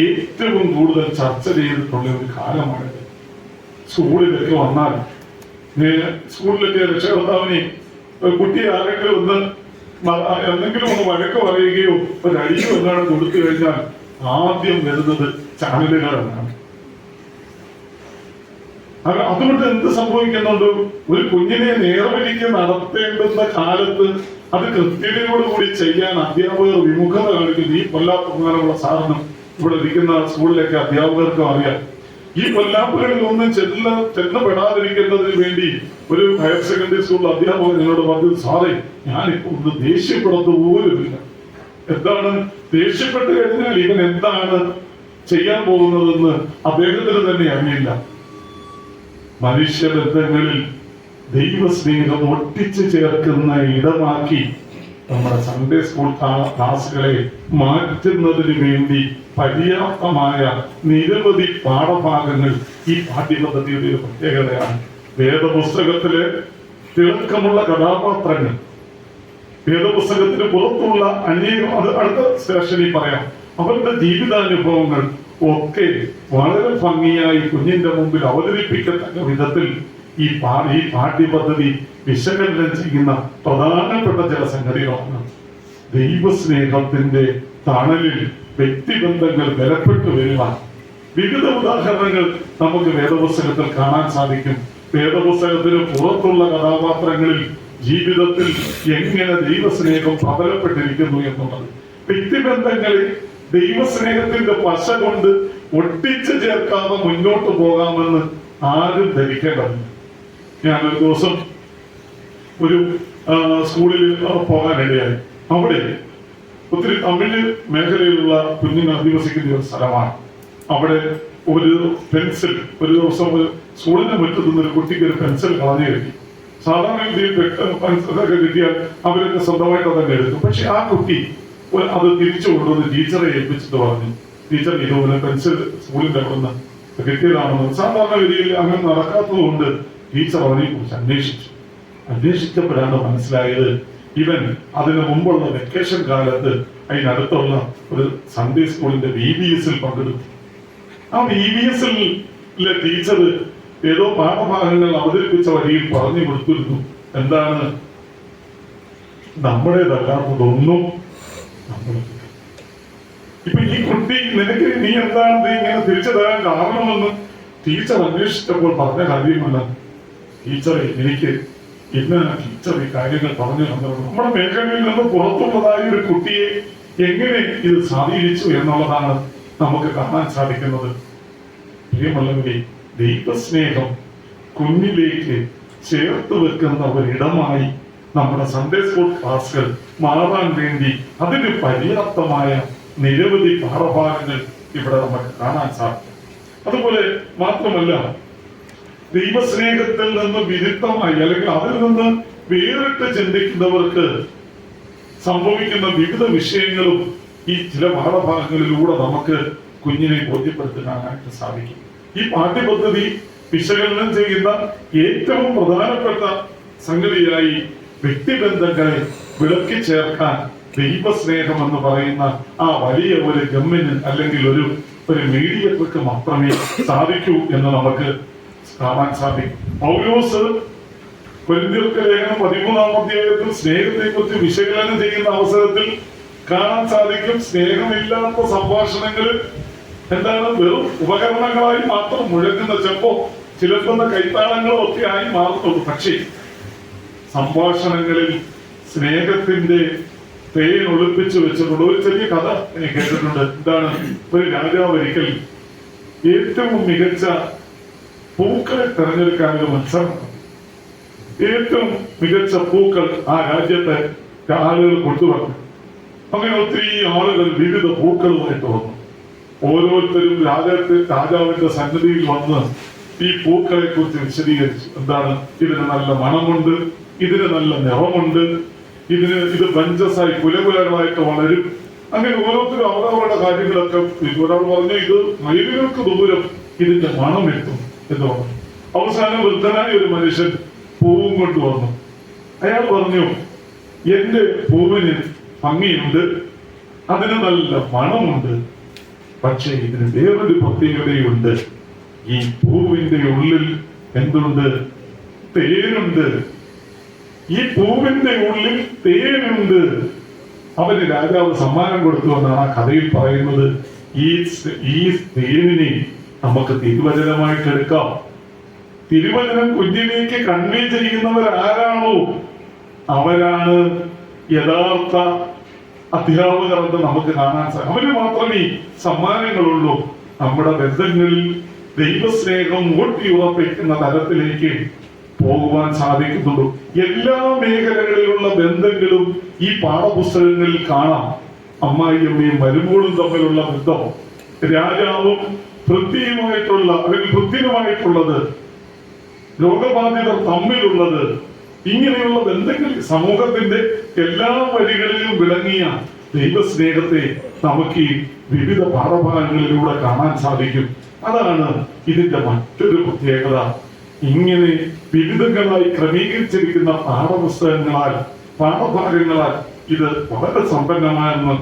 ഏറ്റവും കൂടുതൽ ചർച്ച ചെയ്തിട്ടുള്ള ഒരു കാലമാണിത്. സ്കൂളിലൊക്കെ വന്നാൽ സ്കൂളിലൊക്കെ രക്ഷകർത്താവിനെ കുട്ടിയെ ആരെങ്കിലും എന്തെങ്കിലും ഒന്ന് വഴക്ക് പറയുകയോ ഒരു അടിയോ എന്നാണ് കൊടുത്തു കഴിഞ്ഞാൽ ആദ്യം വരുന്നത് ചാനലുകളാണ്. അതുകൊണ്ട് എന്ത് സംഭവിക്കുന്നുണ്ട്? ഒരു കുഞ്ഞിനെ നേർവഴിക്ക് നടത്തേണ്ടുന്ന കാലത്ത് അത് കൃത്യതയോടുകൂടി ചെയ്യാൻ അധ്യാപകർ വിമുഖത കാണിക്കുന്നു. ഈ പൊല്ലാപ്പുള്ള സാധനം ഇവിടെ ഇരിക്കുന്ന സ്കൂളിലൊക്കെ അധ്യാപകർക്കും അറിയാം. ഈ പൊല്ലാപ്പുകളിൽ ഒന്നും ചെന്നപ്പെടാതിരിക്കുന്നതിന് വേണ്ടി ഒരു ഹയർ സെക്കൻഡറി സ്കൂൾ അധ്യാപകൻ എന്നോട് പറഞ്ഞു, സാറേ ഞാനിപ്പോ ഒന്ന് ദേഷ്യപ്പെടുത്തു പോലുമില്ല. എന്താണ്? ദേഷ്യപ്പെട്ട് കഴിഞ്ഞാൽ ഇവൻ എന്താണ് ചെയ്യാൻ പോകുന്നതെന്ന് അദ്ദേഹത്തിന് തന്നെ അറിയില്ല. മനുഷ്യബന്ധങ്ങളിൽ ദൈവസ്നേഹം ഒട്ടിച്ചു ചേർക്കുന്ന ഇടമാക്കി നമ്മുടെ സൺഡേ സ്കൂൾ ക്ലാസുകളെ മാറ്റുന്നതിന് വേണ്ടി പര്യാപ്തമായ നിരവധി പാഠഭാഗങ്ങൾ ഈ പാഠ്യപദ്ധതിയുടെ ഒരു പ്രത്യേകതയാണ്. വേദപുസ്തകത്തിലെ തിളക്കമുള്ള കഥാപാത്രങ്ങൾ, വേദപുസ്തകത്തിന് പുറത്തുള്ള അനേകം, അത് അടുത്ത സെഷനിൽ പറയാം, അവരുടെ ജീവിതാനുഭവങ്ങൾ ഒക്കെ വളരെ ഭംഗിയായി കുഞ്ഞിന്റെ മുമ്പിൽ അവതരിപ്പിക്കത്തക്ക വിധത്തിൽ ഈ പാഠ്യപദ്ധതി വിശകലനം ചെയ്യുന്ന പ്രധാനപ്പെട്ട ചില സംഗതികളാണ്. ദൈവസ്നേഹത്തിന്റെ തണലിൽ വ്യക്തിബന്ധങ്ങൾ ബലപ്പെട്ടു വരുവാൻ വിവിധ ഉദാഹരണങ്ങൾ നമുക്ക് വേദപുസ്തകത്തിൽ കാണാൻ സാധിക്കും. വേദപുസ്തകത്തിന് പുറത്തുള്ള കഥാപാത്രങ്ങളിൽ ജീവിതത്തിൽ എങ്ങനെ ദൈവസ്നേഹം പ്രബലപ്പെട്ടിരിക്കുന്നു എന്നുള്ളത്, വ്യക്തിബന്ധങ്ങളിൽ ദൈവസ്നേഹത്തിന്റെ പശ കൊണ്ട് ഒട്ടിച്ചു ചേർക്കാതെ മുന്നോട്ട് പോകാമെന്ന് ആരും ധരിക്കേണ്ടതില്ല. ഞാനൊരു ദിവസം ഒരു സ്കൂളിൽ പോകാനിടയായി. അവിടെ ഒത്തിരി തമിഴ് മേഖലയിലുള്ള കുഞ്ഞുങ്ങൾ അധിവസിക്കുന്ന ഒരു സ്ഥലമാണ്. അവിടെ ഒരു പെൻസിൽ, ഒരു ദിവസം സ്കൂളിന്റെ മുറ്റത്ത് നിന്ന് ഒരു കുട്ടിക്ക് ഒരു പെൻസിൽ കളഞ്ഞു കിട്ടി. സാധാരണ രീതിയിൽ പെൻസിലൊക്കെ കിട്ടിയാൽ അവരൊക്കെ സ്വന്തമായിട്ട് അതന്നെ എടുക്കും. പക്ഷെ ആ കുട്ടി അത് തിരിച്ചു കൊണ്ടുവന്ന് ടീച്ചറെ ഏൽപ്പിച്ചിട്ട് പറഞ്ഞു, ടീച്ചർ ഇതുപോലെ പെൻസിൽ സ്കൂളിന്റെ അവിടെ നിന്ന് കിട്ടിയതാണെന്ന്. സാധാരണ രീതിയിൽ അങ്ങനെ നടക്കാത്തത് കൊണ്ട് ടീച്ചർ അവനെ കുറിച്ച് അന്വേഷിച്ചപ്പോഴാണ് മനസ്സിലായത്, ഇവൻ അതിനു മുമ്പുള്ള വെക്കേഷൻ കാലത്ത് അതിനടുത്തുള്ള ഒരു സൺഡേ സ്കൂളിന്റെ VBS പങ്കെടുത്തു. ആ VBSലെ ടീച്ചർ ഏതോ പാഠഭാഗങ്ങൾ അവതരിപ്പിച്ച വഴിയിൽ പറഞ്ഞു കൊടുത്തിരുന്നു, എന്താണ്? നമ്മുടേതല്ലാത്തതൊന്നും നമ്മൾ. ഇപ്പൊ ഈ കുട്ടി, നിനക്ക് നീ എന്താണ് ഇങ്ങനെ തിരിച്ചു തരാൻ കാരണമെന്ന് ടീച്ചർ അന്വേഷിച്ചപ്പോൾ പറഞ്ഞ കാര്യമല്ല, ടീച്ചറെ എനിക്ക് ഇന്ന് ടീച്ചർ ഈ കാര്യങ്ങൾ പറഞ്ഞു തന്നത്. നമ്മുടെ മേഖലയിൽ നിന്ന് പുറത്തുള്ളതായ ഒരു കുട്ടിയെ എങ്ങനെ ഇത് സ്വാധീനിച്ചു എന്നുള്ളതാണ് നമുക്ക് കാണാൻ സാധിക്കുന്നത്. പ്രിയമുള്ളവരെ, ദൈവസ്നേഹം കുഞ്ഞിലേക്ക് ചേർത്ത് വെക്കുന്ന ഒരിടമായി നമ്മുടെ സൺഡേ സ്കൂൾ ക്ലാസുകൾ മാറാൻ വേണ്ടി അതിന് പര്യാപ്തമായ നിരവധി പാഠഭാഗങ്ങൾ ഇവിടെ നമുക്ക് കാണാൻ സാധിക്കും. അതുപോലെ മാത്രമല്ല, ദൈവസ്നേഹത്തിൽ നിന്ന് വിരുദ്ധമായി അല്ലെങ്കിൽ അതിൽ നിന്ന് വേറിട്ട് ചിന്തിക്കുന്നവർക്ക് സംഭവിക്കുന്ന വിവിധ വിഷയങ്ങളും ഈ ചില പാഠഭാഗങ്ങളിലൂടെ നമുക്ക് കുഞ്ഞിനെ ബോധ്യപ്പെടുത്താനായിട്ട് സാധിക്കും. ഈ പാഠ്യപദ്ധതി വിശകലനം ചെയ്യുന്ന ഏറ്റവും പ്രധാനപ്പെട്ട സംഗതിയായി വ്യക്തിബന്ധങ്ങളെ വിളക്കി ചേർക്കാൻ ദൈവസ്നേഹം എന്ന് പറയുന്ന ആ വലിയ ഒരു ഗമ്മിന് അല്ലെങ്കിൽ ഒരു മീഡിയർക്ക് മാത്രമേ സാധിക്കൂ എന്ന് നമുക്ക് കാണാൻ സാധിക്കും. പൗലോസ് കൊരിന്ത്യർക്ക് ലേഖനം 13-ാം അധ്യായത്തിൽ സ്നേഹത്തെ കുറിച്ച് വിശകലനം ചെയ്യുന്ന അവസരത്തിൽ കാണാൻ സാധിക്കും, സ്നേഹമില്ലാത്ത സംഭാഷണങ്ങൾ എന്താണ് വെറും ഉപകരണങ്ങളായി മാത്രം മുഴങ്ങുന്ന, ചിലപ്പോ ചിലർക്കുന്ന കൈത്താളങ്ങളും ഒക്കെ ആയി മാറുന്നുള്ളൂ. പക്ഷേ സംഭാഷണങ്ങളിൽ സ്നേഹത്തിന്റെ തേൻ ഒളിപ്പിച്ചു വെച്ചിട്ടുള്ള ഒരു ചെറിയ കഥ ഞാൻ കേട്ടിട്ടുണ്ട്. എന്താണ്? ഒരു രാജാവ് ഒരിക്കൽ ഏറ്റവും മികച്ച പൂക്കളെ തെരഞ്ഞെടുക്കാൻ ഒരു മത്സരം. ഏറ്റവും മികച്ച പൂക്കൾ ആ രാജ്യത്തെ ആളുകൾ കൊണ്ടുവന്നു. അങ്ങനെ ഒത്തിരി ആളുകൾ വിവിധ പൂക്കളുമായിട്ട് വന്നു. ഓരോരുത്തരും രാജാവിന്റെ സന്നിധിയിൽ വന്ന് ഈ പൂക്കളെ കുറിച്ച് വിശദീകരിച്ചു. എന്താണ്? ഇതിന് നല്ല മണമുണ്ട്, ഇതിന് നല്ല നിറമുണ്ട്, ഇത് ബഞ്ചസായി കുലകുലകളായിട്ട് വളരും. അങ്ങനെ ഓരോരുത്തരും അവരവരുടെ കാര്യങ്ങളൊക്കെ ഒരാൾ പറഞ്ഞു ഇത് മൈലുകൾക്ക് ദൂരം ഇതിന്റെ മണം എത്തും എന്ന് പറഞ്ഞു. അവസാനം വൃദ്ധനായ ഒരു മനുഷ്യൻ പൂവും കൊണ്ടുവന്നു. അയാൾ പറഞ്ഞു എന്റെ പൂവിന് ഭംഗിയുണ്ട്, അതിന് നല്ല മണമുണ്ട്, പക്ഷെ ഇതിന് വേറൊരു പ്രത്യേകതയുണ്ട്. ഈ പൂവിന്റെ ഉള്ളിൽ എന്തുണ്ട്? തേനുണ്ട്. ഈ പൂവിന്റെ ഉള്ളിൽ തേനുണ്ട്. അവന് രാജാവ് സമ്മാനം കൊടുത്തു എന്നാണ് ആ കഥയിൽ പറയുന്നത്. ഈ തേനിനെ നമുക്ക് തിരുവചനമായിട്ട് എടുക്കാം. തിരുവചനം കുഞ്ഞിലേക്ക് കൺവേ ചെയ്യുന്നവരാരാണോ അവരാണ് യഥാർത്ഥ അധ്യാപകർ എന്ന് നമുക്ക് കാണാൻ സാധിക്കും. അവന് മാത്രമേ സമ്മാനങ്ങളുള്ളൂ. നമ്മുടെ ബന്ധങ്ങളിൽ ദൈവസ്നേഹം ഊട്ടിയുറപ്പിക്കുന്ന തലത്തിലേക്ക് പോകുവാൻ സാധിക്കുന്നുള്ളൂ. എല്ലാ മേഖലകളിലുള്ള ബന്ധങ്ങളും ഈ പാഠപുസ്തകങ്ങളിൽ കാണാം. അമ്മായിയമ്മയും മരുമോളും തമ്മിലുള്ള ബന്ധം, രാജാവും ഭൃത്യനുമായിട്ടുള്ള അല്ലെങ്കിൽ ഭൃത്യനുമായിട്ടുള്ളത്, രോഗബാധിതർ തമ്മിലുള്ളത്, ഇങ്ങനെയുള്ള ബന്ധങ്ങൾ സമൂഹത്തിന്റെ എല്ലാ വഴികളിലും വിളങ്ങിയ ദൈവസ്നേഹത്തെ നമുക്ക് ഈ വിവിധ പാഠഭാഗങ്ങളിലൂടെ കാണാൻ സാധിക്കും. അതാണ് ഇതിന്റെ മറ്റൊരു പ്രത്യേകത. ഇങ്ങനെ വിവിധങ്ങളായി ക്രമീകരിച്ചിരിക്കുന്ന പാഠഭാഗങ്ങളാൽ ഇത് വളരെ സമ്പന്നമായെന്ന്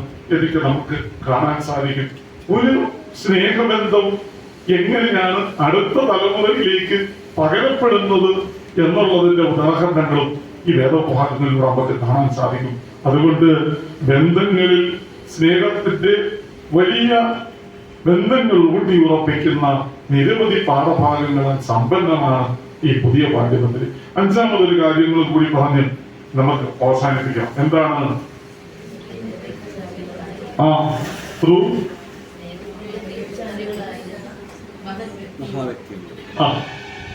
നമുക്ക് കാണാൻ സാധിക്കും. ഒരു സ്നേഹബന്ധം എങ്ങനെയാണ് അടുത്ത തലമുറയിലേക്ക് പകരപ്പെടുന്നത് എന്നുള്ളതിന്റെ ഉദാഹരണങ്ങളും ഈ വേദഭാഗങ്ങളിലൂടെ നമുക്ക് കാണാൻ സാധിക്കും. അതുകൊണ്ട് ബന്ധങ്ങളിൽ സ്നേഹത്തിന്റെ വലിയ ബന്ധങ്ങൾ ഊട്ടിയുറപ്പിക്കുന്ന നിരവധി പാഠഭാഗങ്ങളാൽ സമ്പന്നമാണ് ഈ പുതിയ പാഠ്യപദ്ധതി. അഞ്ചാമതൊരു കാര്യങ്ങളും കൂടി പറഞ്ഞ് നമുക്ക് അവസാനിപ്പിക്കാം. എന്താണ്?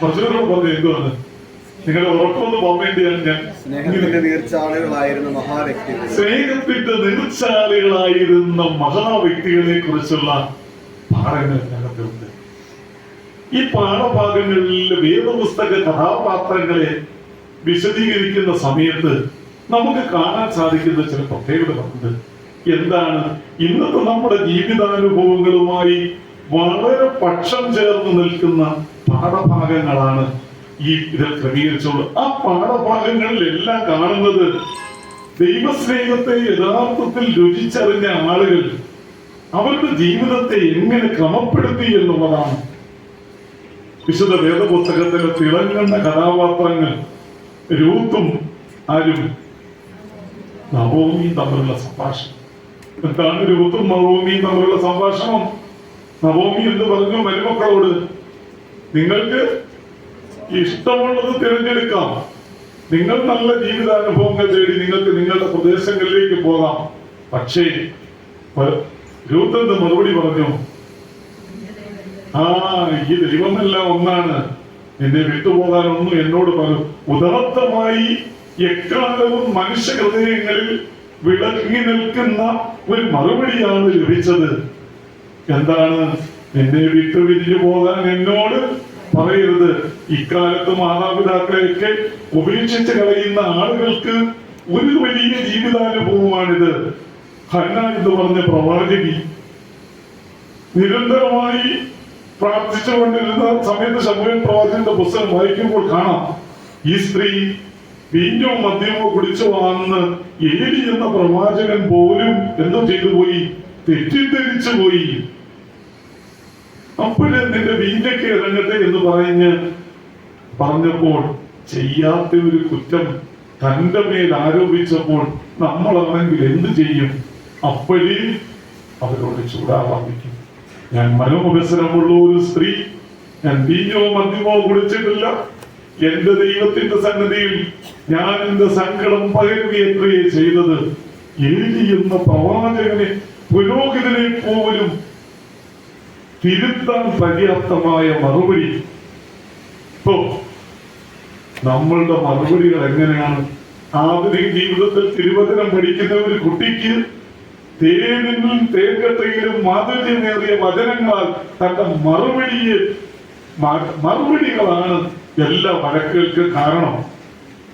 കുറച്ചുകൂടെ പറഞ്ഞു. എന്തുവാണ് നിങ്ങളുടെ ഉറപ്പൊന്ന് പോകാൻ വേണ്ടിയാണ് ഞാൻ സ്നേഹത്തിന്റെ നീർച്ചാലുകളായിരുന്ന മഹാവ്യക്തികളെ കുറിച്ചുള്ള പാഠങ്ങൾ ഇതിനകത്തുണ്ട്. ഈ പാഠഭാഗങ്ങളിൽ വേദപുസ്തക കഥാപാത്രങ്ങളെ വിശദീകരിക്കുന്ന സമയത്ത് നമുക്ക് കാണാൻ സാധിക്കുന്ന ചില പ്രത്യേകതകളുണ്ട്. എന്താണ്? ഇന്നത്തെ നമ്മുടെ ജീവിതാനുഭവങ്ങളുമായി വളരെ പക്ഷം ചേർന്ന് നിൽക്കുന്ന പാഠഭാഗങ്ങളാണ് ഈ ഇതിൽ ക്രമീകരിച്ചുള്ളത്. ആ പാഠഭാഗങ്ങളിലെല്ലാം കാണുന്നത് ദൈവസ്നേഹത്തെ യഥാർത്ഥത്തിൽ രുചിച്ചറിഞ്ഞ ആളുകൾ അവരുടെ ജീവിതത്തെ എങ്ങനെ ക്രമപ്പെടുത്തി എന്നുള്ളതാണ്. വിശുദ്ധ വേദപുസ്തകത്തിലെ തിളങ്ങുന്ന കഥാപാത്രങ്ങൾ രൂത്തും നവോമിയും തമ്മിലുള്ള സംഭാഷണം. എന്താണ് രൂത്തും നവോമിയും തമ്മിലുള്ള സംഭാഷണം? നവോമി എന്ന് പറഞ്ഞു മരുമക്കളോട്, നിങ്ങൾക്ക് ഇഷ്ടമുള്ളത് തിരഞ്ഞെടുക്കാം, നിങ്ങൾ നല്ല ജീവിതാനുഭവങ്ങൾ തേടി നിങ്ങൾക്ക് നിങ്ങളുടെ പ്രദേശങ്ങളിലേക്ക് പോകാം. പക്ഷേ രൂത്ത് മറുപടി പറഞ്ഞു, ഈ ദൈവമെല്ലാം ഒന്നാണ്, എന്നെ വിട്ടുപോകാനൊന്നും എന്നോട് പറഞ്ഞു. ഉദാത്തമായി എക്കാലവും മനുഷ്യ ഹൃദയങ്ങളിൽ വിളങ്ങി നിൽക്കുന്ന ഒരു മറുപടിയാണ് ലഭിച്ചത്. എന്താണ്? എന്നെ വിട്ടു പിരിഞ്ഞു പോകാൻ എന്നോട് പറയരുത്. ഇക്കാലത്ത് മാതാപിതാക്കളെയൊക്കെ ഉപേക്ഷിച്ച് കളയുന്ന ആളുകൾക്ക് ഒരു വലിയ ജീവിതാനുഭവമാണിത്. ഹന്ന എന്ന് പറഞ്ഞ പ്രവാചകി നിരന്തരമായി പ്രാർത്ഥിച്ചുകൊണ്ടിരുന്ന സമയത്ത് ശമൂവേൽ പ്രവാചകന്റെ പുസ്തകം വായിക്കുമ്പോൾ കാണാം, ഈ സ്ത്രീ വീഞ്ഞോ മദ്യമോ കുടിച്ചു വന്ന് ഏലി എന്ന പ്രവാചകൻ പോലും എന്തോ ചെയ്തു പോയി, തെറ്റിദ്ധരിച്ചു പോയി. അപ്പോഴേ നിന്റെ വീഞ്ഞൊക്കെ ഇറങ്ങട്ടെ എന്ന് പറഞ്ഞപ്പോൾ ചെയ്യാത്ത ഒരു കുറ്റം തന്റെ മേൽ ആരോപിച്ചപ്പോൾ നമ്മളാണെങ്കിൽ എന്ത് ചെയ്യും? അപ്പോഴേ അവരോട് ചൂടാവാതിരിക്കും. ഞാൻ മനോമത്സരമുള്ള ഒരു സ്ത്രീ, ഞാൻ വീഞ്ഞോ മദ്യമോ കുടിച്ചിട്ടില്ല, എന്റെ ദൈവത്തിന്റെ സന്നിധിയിൽ ഞാൻ എന്റെ സങ്കടം പകരുകയത്രയേ ചെയ്തത്. ഏലി എന്ന പ്രവാചകനെ, പുരോഹിതനെ പോലും തിരുത്താൻ പര്യാപ്തമായ മറുപടി. ഇപ്പോ നമ്മളുടെ മറുപടികൾ എങ്ങനെയാണ്? ആധുനിക ജീവിതത്തിൽ തിരുവചനം പഠിക്കുന്ന ഒരു കുട്ടിക്ക് തേനിലും തേൻകട്ടയിലും മാധുര്യമേറിയ വചനങ്ങളാൽ തന്റെ മറുപടികളാണ് എല്ലാ വഴക്കുകൾക്ക് കാരണം.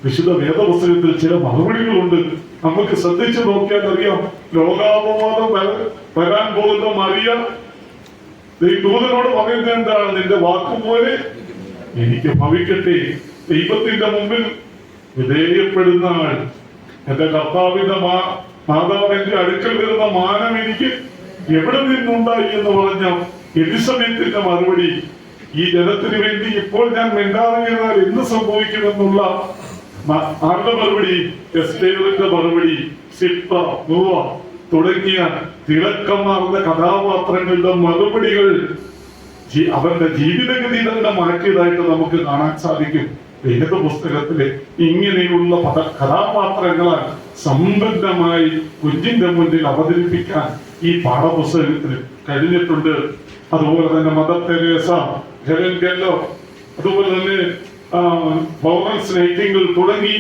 വിശുദ്ധ വേദപുസ്തകത്തിൽ ചില മറുപടികളുണ്ട്. നമുക്ക് ശ്രദ്ധിച്ചു നോക്കിയാൽ അറിയാം. ലോകാപവാദം വരാൻ പോകുന്ന മറിയ ദൂതനോട് പറയുന്നത് എന്താണ്? നിന്റെ വാക്കുപോലെ എനിക്ക് ഭവിക്കട്ടെ. ദൈവത്തിന്റെ മുമ്പിൽ വിധേയപ്പെടുന്ന ആൾ, എന്റെ കർത്താവിന്റെ മാതാവിന്റെ അടുക്കൽ വരുന്ന മാനം എനിക്ക് എവിടെ നിന്നുണ്ടായി എന്ന് പറഞ്ഞ എലിസബത്തിന്റെ മറുപടി, ഈ ജനത്തിന് വേണ്ടി ഇപ്പോൾ ഞാൻ മിണ്ടാതിരുന്നാൽ എന്ത് സംഭവിക്കുമെന്നുള്ള ആരുടെ മറുപടി? എസ്തേറിന്റെ മറുപടി, സിപ്ര, നൂവ തുടങ്ങിയ തിളക്കമാർന്ന കഥാപാത്രങ്ങളുടെ മറുപടികൾ അവരുടെ ജീവിതഗതി തന്നെ മാറ്റിയതായിട്ട് നമുക്ക് കാണാൻ സാധിക്കും. വേദപുസ്തകത്തിലെ ഇങ്ങനെയുള്ള കഥാപാത്രങ്ങളാൽ സമ്പന്നമായി കുഞ്ഞിന്റെ മുന്നിൽ അവതരിപ്പിക്കാൻ ഈ പാഠപുസ്തകത്തിന് കഴിഞ്ഞിട്ടുണ്ട്. അതുപോലെ തന്നെ മദർ തെരേസ, ഹെലൻ കെല്ലർ, അതുപോലെ തന്നെ ഫ്ലോറൻസ് നൈറ്റിംഗേൽ തുടങ്ങി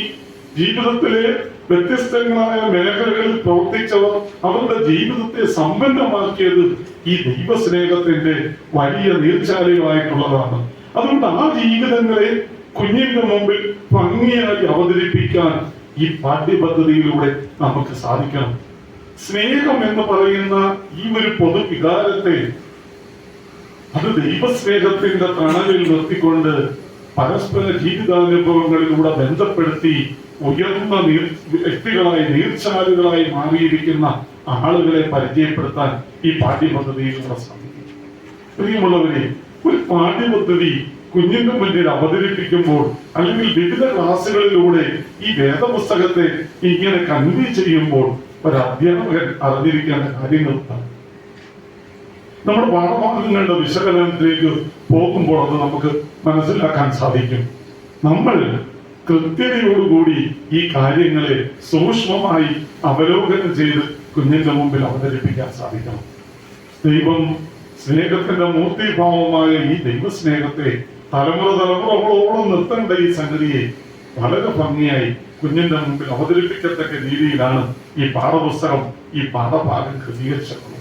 ജീവിതത്തിലെ വ്യത്യസ്തങ്ങളായ മേഖലകളിൽ പ്രവർത്തിച്ചവർ അവരുടെ ജീവിതത്തെ സമ്പന്നമാക്കിയത് ഈ ദൈവസ്നേഹത്തിന്റെ വലിയ നീർച്ചാലുകളായിട്ടുള്ളതാണ്. അതുകൊണ്ട് ആ ജീവിതങ്ങളെ കുഞ്ഞിന്റെ മുമ്പിൽ ഭംഗിയായി അവതരിപ്പിക്കാൻ ഈ പാഠ്യപദ്ധതിയിലൂടെ നമുക്ക് സാധിക്കണം. സ്നേഹം എന്ന് പറയുന്ന ഈ ഒരു പൊതുവികാരത്തെ അത് ദൈവസ്നേഹത്തിന്റെ തണലിൽ നിർത്തിക്കൊണ്ട് പരസ്പര ജീവിതാനുഭവങ്ങളിലൂടെ ബന്ധപ്പെടുത്തി ഉയർന്ന വ്യക്തികളായി നീർച്ചാലുകളായി മാറിയിരിക്കുന്ന ആളുകളെ പരിചയപ്പെടുത്താൻ ഈ പാഠ്യപദ്ധതിയിലൂടെ സാധിക്കും. പ്രിയമുള്ളവരെ, ഒരു പാഠ്യപദ്ധതി കുഞ്ഞിന്റെ മുന്നിൽ അവതരിപ്പിക്കുമ്പോൾ അല്ലെങ്കിൽ വിവിധ ക്ലാസ്സുകളിലൂടെ ഈ വേദപുസ്തകത്തെ ഇങ്ങനെ കൺവേ ചെയ്യുമ്പോൾ ഒരു അധ്യാപകൻ അറിഞ്ഞിരിക്കേണ്ട കാര്യങ്ങളാണ്. നമ്മുടെ പാഠഭാഗങ്ങളുടെ വിശകലനത്തിലേക്ക് പോകുമ്പോൾ അത് നമുക്ക് മനസ്സിലാക്കാൻ സാധിക്കും. നമ്മൾ കൃത്യതയോടുകൂടി ഈ കാര്യങ്ങളെ സൂക്ഷ്മമായി അവലോകനം ചെയ്ത് കുഞ്ഞിന്റെ മുമ്പിൽ അവതരിപ്പിക്കാൻ സാധിക്കണം. ദൈവം സ്നേഹത്തിന്റെ മൂർത്തിഭാവമായ ഈ ദൈവസ്നേഹത്തെ തലമുറകളോളം നിർത്തേണ്ട ഈ സംഗതിയെ വളരെ ഭംഗിയായി കുഞ്ഞിന്റെ മുമ്പിൽ അവതരിപ്പിക്കത്തക്ക രീതിയിലാണ് ഈ പാഠപുസ്തകം, ഈ പാഠഭാഗം ക്രമീകരിച്ചിട്ടുള്ളത്.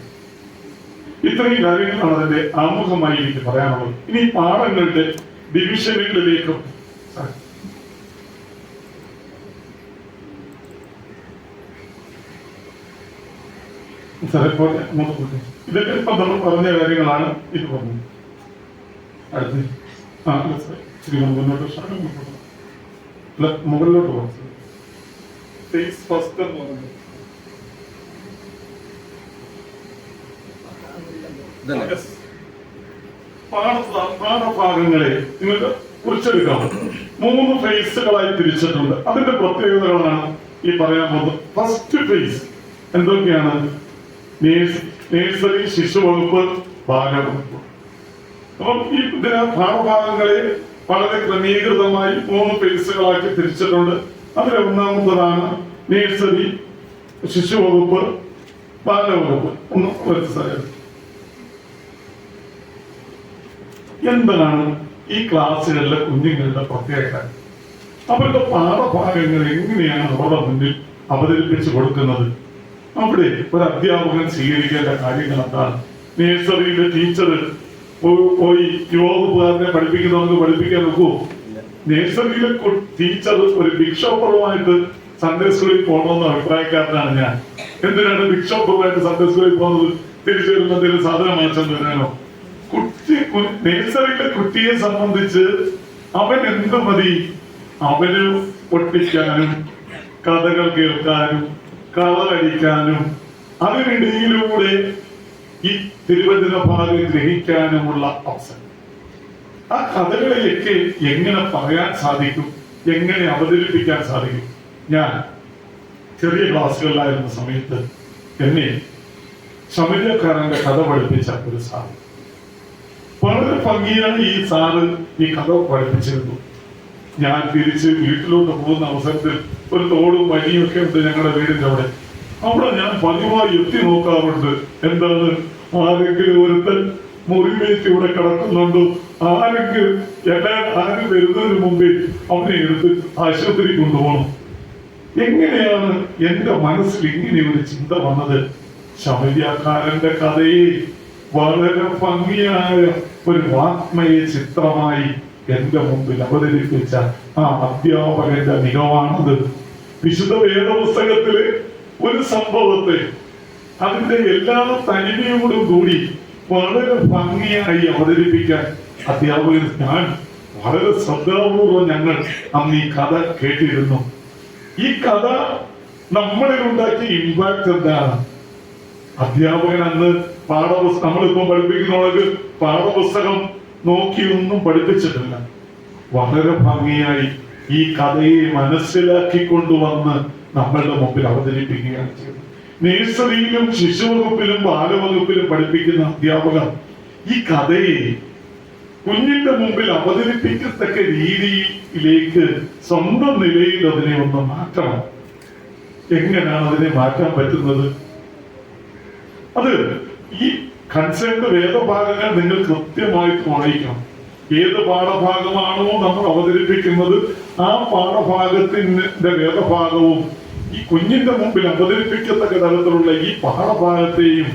ഇത്രയും കാര്യങ്ങളാണ് അതിന്റെ ആമുഖമായി എനിക്ക് പറയാനുള്ളത്. ഇനി പാഠങ്ങളുടെ ഡിവിഷനുകളിലേക്കും ഇതൊക്കെ ഇപ്പൊ നമ്മൾ പറഞ്ഞ കാര്യങ്ങളാണ്. ഇത് പറഞ്ഞു അടുത്ത് മുകളിലോട്ട് പോകും. ഫസ്റ്റ് എന്ന് പറഞ്ഞു പാഠഭാഗങ്ങളെ നിങ്ങൾക്ക് കുറിച്ചെടുക്കാം. 3 ഫേസുകളായി തിരിച്ചിട്ടുണ്ട്. അതിന്റെ പ്രത്യേകതകളാണ് ഈ പറയാൻ പോകുന്നത്. ഫസ്റ്റ് ഫേസ് എന്തൊക്കെയാണ്? നേഴ്സറി, ശിശുവകുപ്പ്, ബാലവകുപ്പ്. അപ്പം ഈ പാഠഭാഗങ്ങളെ വളരെ ക്രമീകൃതമായി 3 ഫേസുകളാക്കി തിരിച്ചിട്ടുണ്ട്. അതിലെ ഒന്നാമത്തതാണ് നേഴ്സറി, ശിശുവകുപ്പ്, ബാലവകുപ്പ്. ഒന്ന് വ്യത്യസ്തമായത് എന്താണ് ഈ ക്ലാസ്സുകളിലെ കുഞ്ഞുങ്ങളുടെ പ്രത്യേകത? അവരുടെ പാഠഭാഗങ്ങൾ എങ്ങനെയാണ് അവരുടെ മുന്നിൽ അവതരിപ്പിച്ചു കൊടുക്കുന്നത്? അവിടെ ഒരു അധ്യാപകൻ സ്വീകരിക്കേണ്ട കാര്യങ്ങൾ എന്താണ്? നേഴ്സറിയിലെ ടീച്ചർ പോയി യുവകുപ്പുകാരനെ പഠിപ്പിക്കുന്നവർക്ക് പഠിപ്പിക്കാൻ നോക്കൂ. നേഴ്സറിയിലെ ടീച്ചർ ഒരു ബിഗ് ഷോപ്പറുമായിട്ട് സൺഡേ സ്കൂളിൽ പോകണമെന്ന അഭിപ്രായക്കാരനാണ് ഞാൻ. എന്തിനാണ് ബിഗ് ഷോപ്പറുമായിട്ട് സൺഡേ സ്കൂളിൽ പോകുന്നത്? തിരിച്ചു വരുന്നതിന് സാധനം മാറ്റം തരാനോ? നേഴ്സറിയിലെ കുട്ടിയെ സംബന്ധിച്ച് അവൻ എന്ത് മതി? അവന് പൊട്ടിക്കാനും കഥകൾ കേൾക്കാനും കളറടിക്കാനും അതിനിടയിലൂടെ ഈ തിരുവചന ഭാഗം ഗ്രഹിക്കാനുമുള്ള അവസരം. ആ കഥകളെയൊക്കെ എങ്ങനെ പറയാൻ സാധിക്കും, എങ്ങനെ അവതരിപ്പിക്കാൻ സാധിക്കും? ഞാൻ ചെറിയ ക്ലാസ്സുകളിലായിരുന്ന സമയത്ത് എന്നെ ശമര്യക്കാരന്റെ കഥ പഠിപ്പിച്ച ഒരു സാറ്, വളരെ ഭംഗിയാണ് ഈ സാറ് ഈ കഥ പഠിപ്പിച്ചിരുന്നു. ഞാൻ തിരിച്ച് വീട്ടിലോട്ട് പോകുന്ന അവസരത്തിൽ ഒരു തോടും വഴിയും ഒക്കെ ഉണ്ട് ഞങ്ങളുടെ വീടിന്റെ അവിടെ. അവിടെ ഞാൻ പതിവായി എത്തി നോക്കാറുണ്ട്. എന്താണ്, ആരെങ്കിലും ഒരുത്തൻ മുറിവേറ്റ് ഇവിടെ കിടക്കുന്നുണ്ടോ, ആരെങ്കിലും ആരും വരുന്നതിന് മുമ്പേ അവനെ എടുത്ത് ആശുപത്രി കൊണ്ടുപോകണം. എങ്ങനെയാണ് എന്റെ മനസ്സിൽ ഇങ്ങനെ ഒരു ചിന്ത വന്നത്? ശമരിയാക്കാരന്റെ കഥയെ വളരെ ഭംഗിയായ ഒരു വാഗ്മയ ചിത്രമായി എന്റെ മുമ്പിൽ അവതരിപ്പിച്ച ആ അധ്യാപകന്റെ മികവാണത്. വിശുദ്ധ വേദപുസ്തകത്തിലെ ഒരു സംഭവത്തെ അതിന്റെ എല്ലാ തനിമയോടും കൂടി വളരെ ഭംഗിയായി അവതരിപ്പിക്കാൻ അധ്യാപകൻ ഞാൻ വളരെ ശ്രദ്ധാപൂർവം ഞങ്ങൾ അന്ന് ഈ കഥ കേട്ടിരുന്നു. ഈ കഥ നമ്മളിൽ ഉണ്ടാക്കിയ ഇമ്പാക്ട് എന്താണ്? അധ്യാപകൻ അന്ന് നമ്മളിപ്പോ പഠിപ്പിക്കുന്നവർക്ക് പാഠപുസ്തകം നോക്കിയൊന്നും പഠിപ്പിച്ചിട്ടില്ല. വളരെ ഭംഗിയായി ഈ കഥയെ മനസ്സിലാക്കിക്കൊണ്ടുവന്ന് നമ്മളുടെ മുമ്പിൽ അവതരിപ്പിക്കുകയാണ് ചെയ്തത്. നേഴ്സറിയിലും ശിശുവകുപ്പിലും ബാലവകുപ്പിലും പഠിപ്പിക്കുന്ന അധ്യാപകർ ഈ കഥയെ കുഞ്ഞിന്റെ മുമ്പിൽ അവതരിപ്പിക്കത്തക്ക രീതിയിലേക്ക് സ്വന്തം നിലയിൽ അതിനെ ഒന്ന് മാറ്റണം. എങ്ങനെയാണ് അതിനെ മാറ്റാൻ പറ്റുന്നത്? അത് ഈ കൺസേൺഡ് വേദഭാഗങ്ങൾ നിങ്ങൾ കൃത്യമായിട്ട് വായിക്കണം. ഏത് പാഠഭാഗമാണോ നമ്മൾ അവതരിപ്പിക്കുന്നത് ആ പാഠഭാഗത്തിന്റെ വേദഭാഗവും ഈ കുഞ്ഞിന്റെ മുമ്പിൽ അവതരിപ്പിക്കത്തക്ക തരത്തിലുള്ള ഈ പാഠഭാഗത്തെയും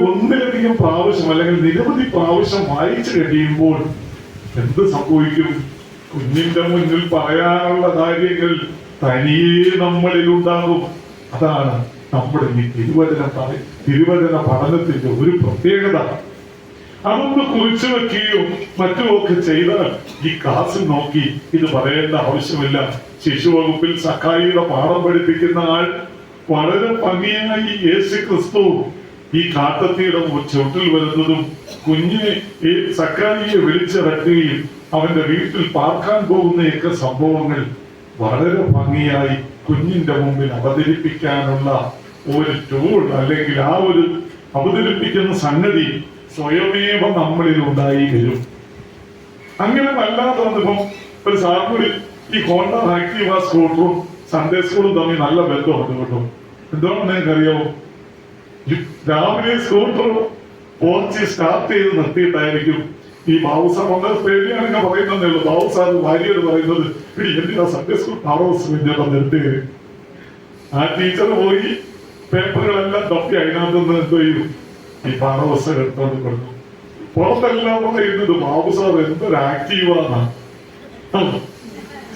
ഒന്നിലധികം പ്രാവശ്യം അല്ലെങ്കിൽ നിരവധി പ്രാവശ്യം വായിച്ചു കഴിയുമ്പോൾ എന്ത് സംഭവിക്കും? കുഞ്ഞിന്റെ മുന്നിൽ പറയാനുള്ള കാര്യങ്ങൾ തനിയെ നമ്മളിൽ ഉണ്ടാകും. അതാണ് നമ്മുടെ ഈ തിരുവചന പഠനത്തിന്റെ ഒരു പ്രത്യേകത. അതൊന്ന് കുറിച്ചു വെക്കുകയോ മറ്റുമൊക്കെ ചെയ്താൽ ഈ ക്ലാസ്സിൽ നോക്കി ഇത് പറയേണ്ട ആവശ്യമില്ല. ശിശുവകുപ്പിൽ സക്കായിയുടെ പാഠം പഠിപ്പിക്കുന്ന ആൾ വളരെ ഭംഗിയായി യേശു ക്രിസ്തു ഈ കാട്ടത്തിയുടെ ചുവട്ടിൽ വരുന്നതും കുഞ്ഞിനെ സക്കായിയെ വിളിച്ചിറക്കുകയും അവന്റെ വീട്ടിൽ പാർക്കാൻ പോകുന്നയൊക്കെ സംഭവങ്ങൾ വളരെ ഭംഗിയായി കുഞ്ഞിന്റെ മുമ്പിൽ അവതരിപ്പിക്കാനുള്ള ഒരു ടൂൾ അല്ലെങ്കിൽ ആ ഒരു അവതരിപ്പിക്കുന്ന സംഗതി സ്വയമേവ നമ്മളിൽ ഉണ്ടായി വരും. അങ്ങനെ വല്ലാതെ വന്നപ്പം ഒരു സാറിന് ഈ ഹോണ്ട ആക്റ്റീവ സ്കൂട്ടറും സൺഡേ സ്കൂളും തമ്മിൽ നല്ല ബന്ധമുണ്ട് കേട്ടോ. എന്തുകൊണ്ടാണ് നിങ്ങൾക്കറിയാമോ? രാവിലെ സ്കൂട്ടർ പോർച്ച് സ്റ്റാർട്ട് ചെയ്ത് നിർത്തിയിട്ടായിരിക്കും ഈ ബാബുസാർ വന്ന പേടിയാണെങ്കിൽ പറയുന്നതേ ഉള്ളൂ. ബാബുസാർ ഭാര്യയോട് പറയുന്നത് എന്തിനാ സൺഡേ സ്കൂൾ നിർത്തിയത്? ആ ടീച്ചർ പോയി പേപ്പറുകളെല്ലാം തപ്പി അതിനകത്ത് എന്തോ ചെയ്യും ഈ പാഠപുസ്തകം എടുത്തോണ്ട് കൊടുക്കും. പുറത്തെല്ലാം പറയുന്നത് ബാബുസാർ എന്തൊരു ആക്റ്റീവാണ്,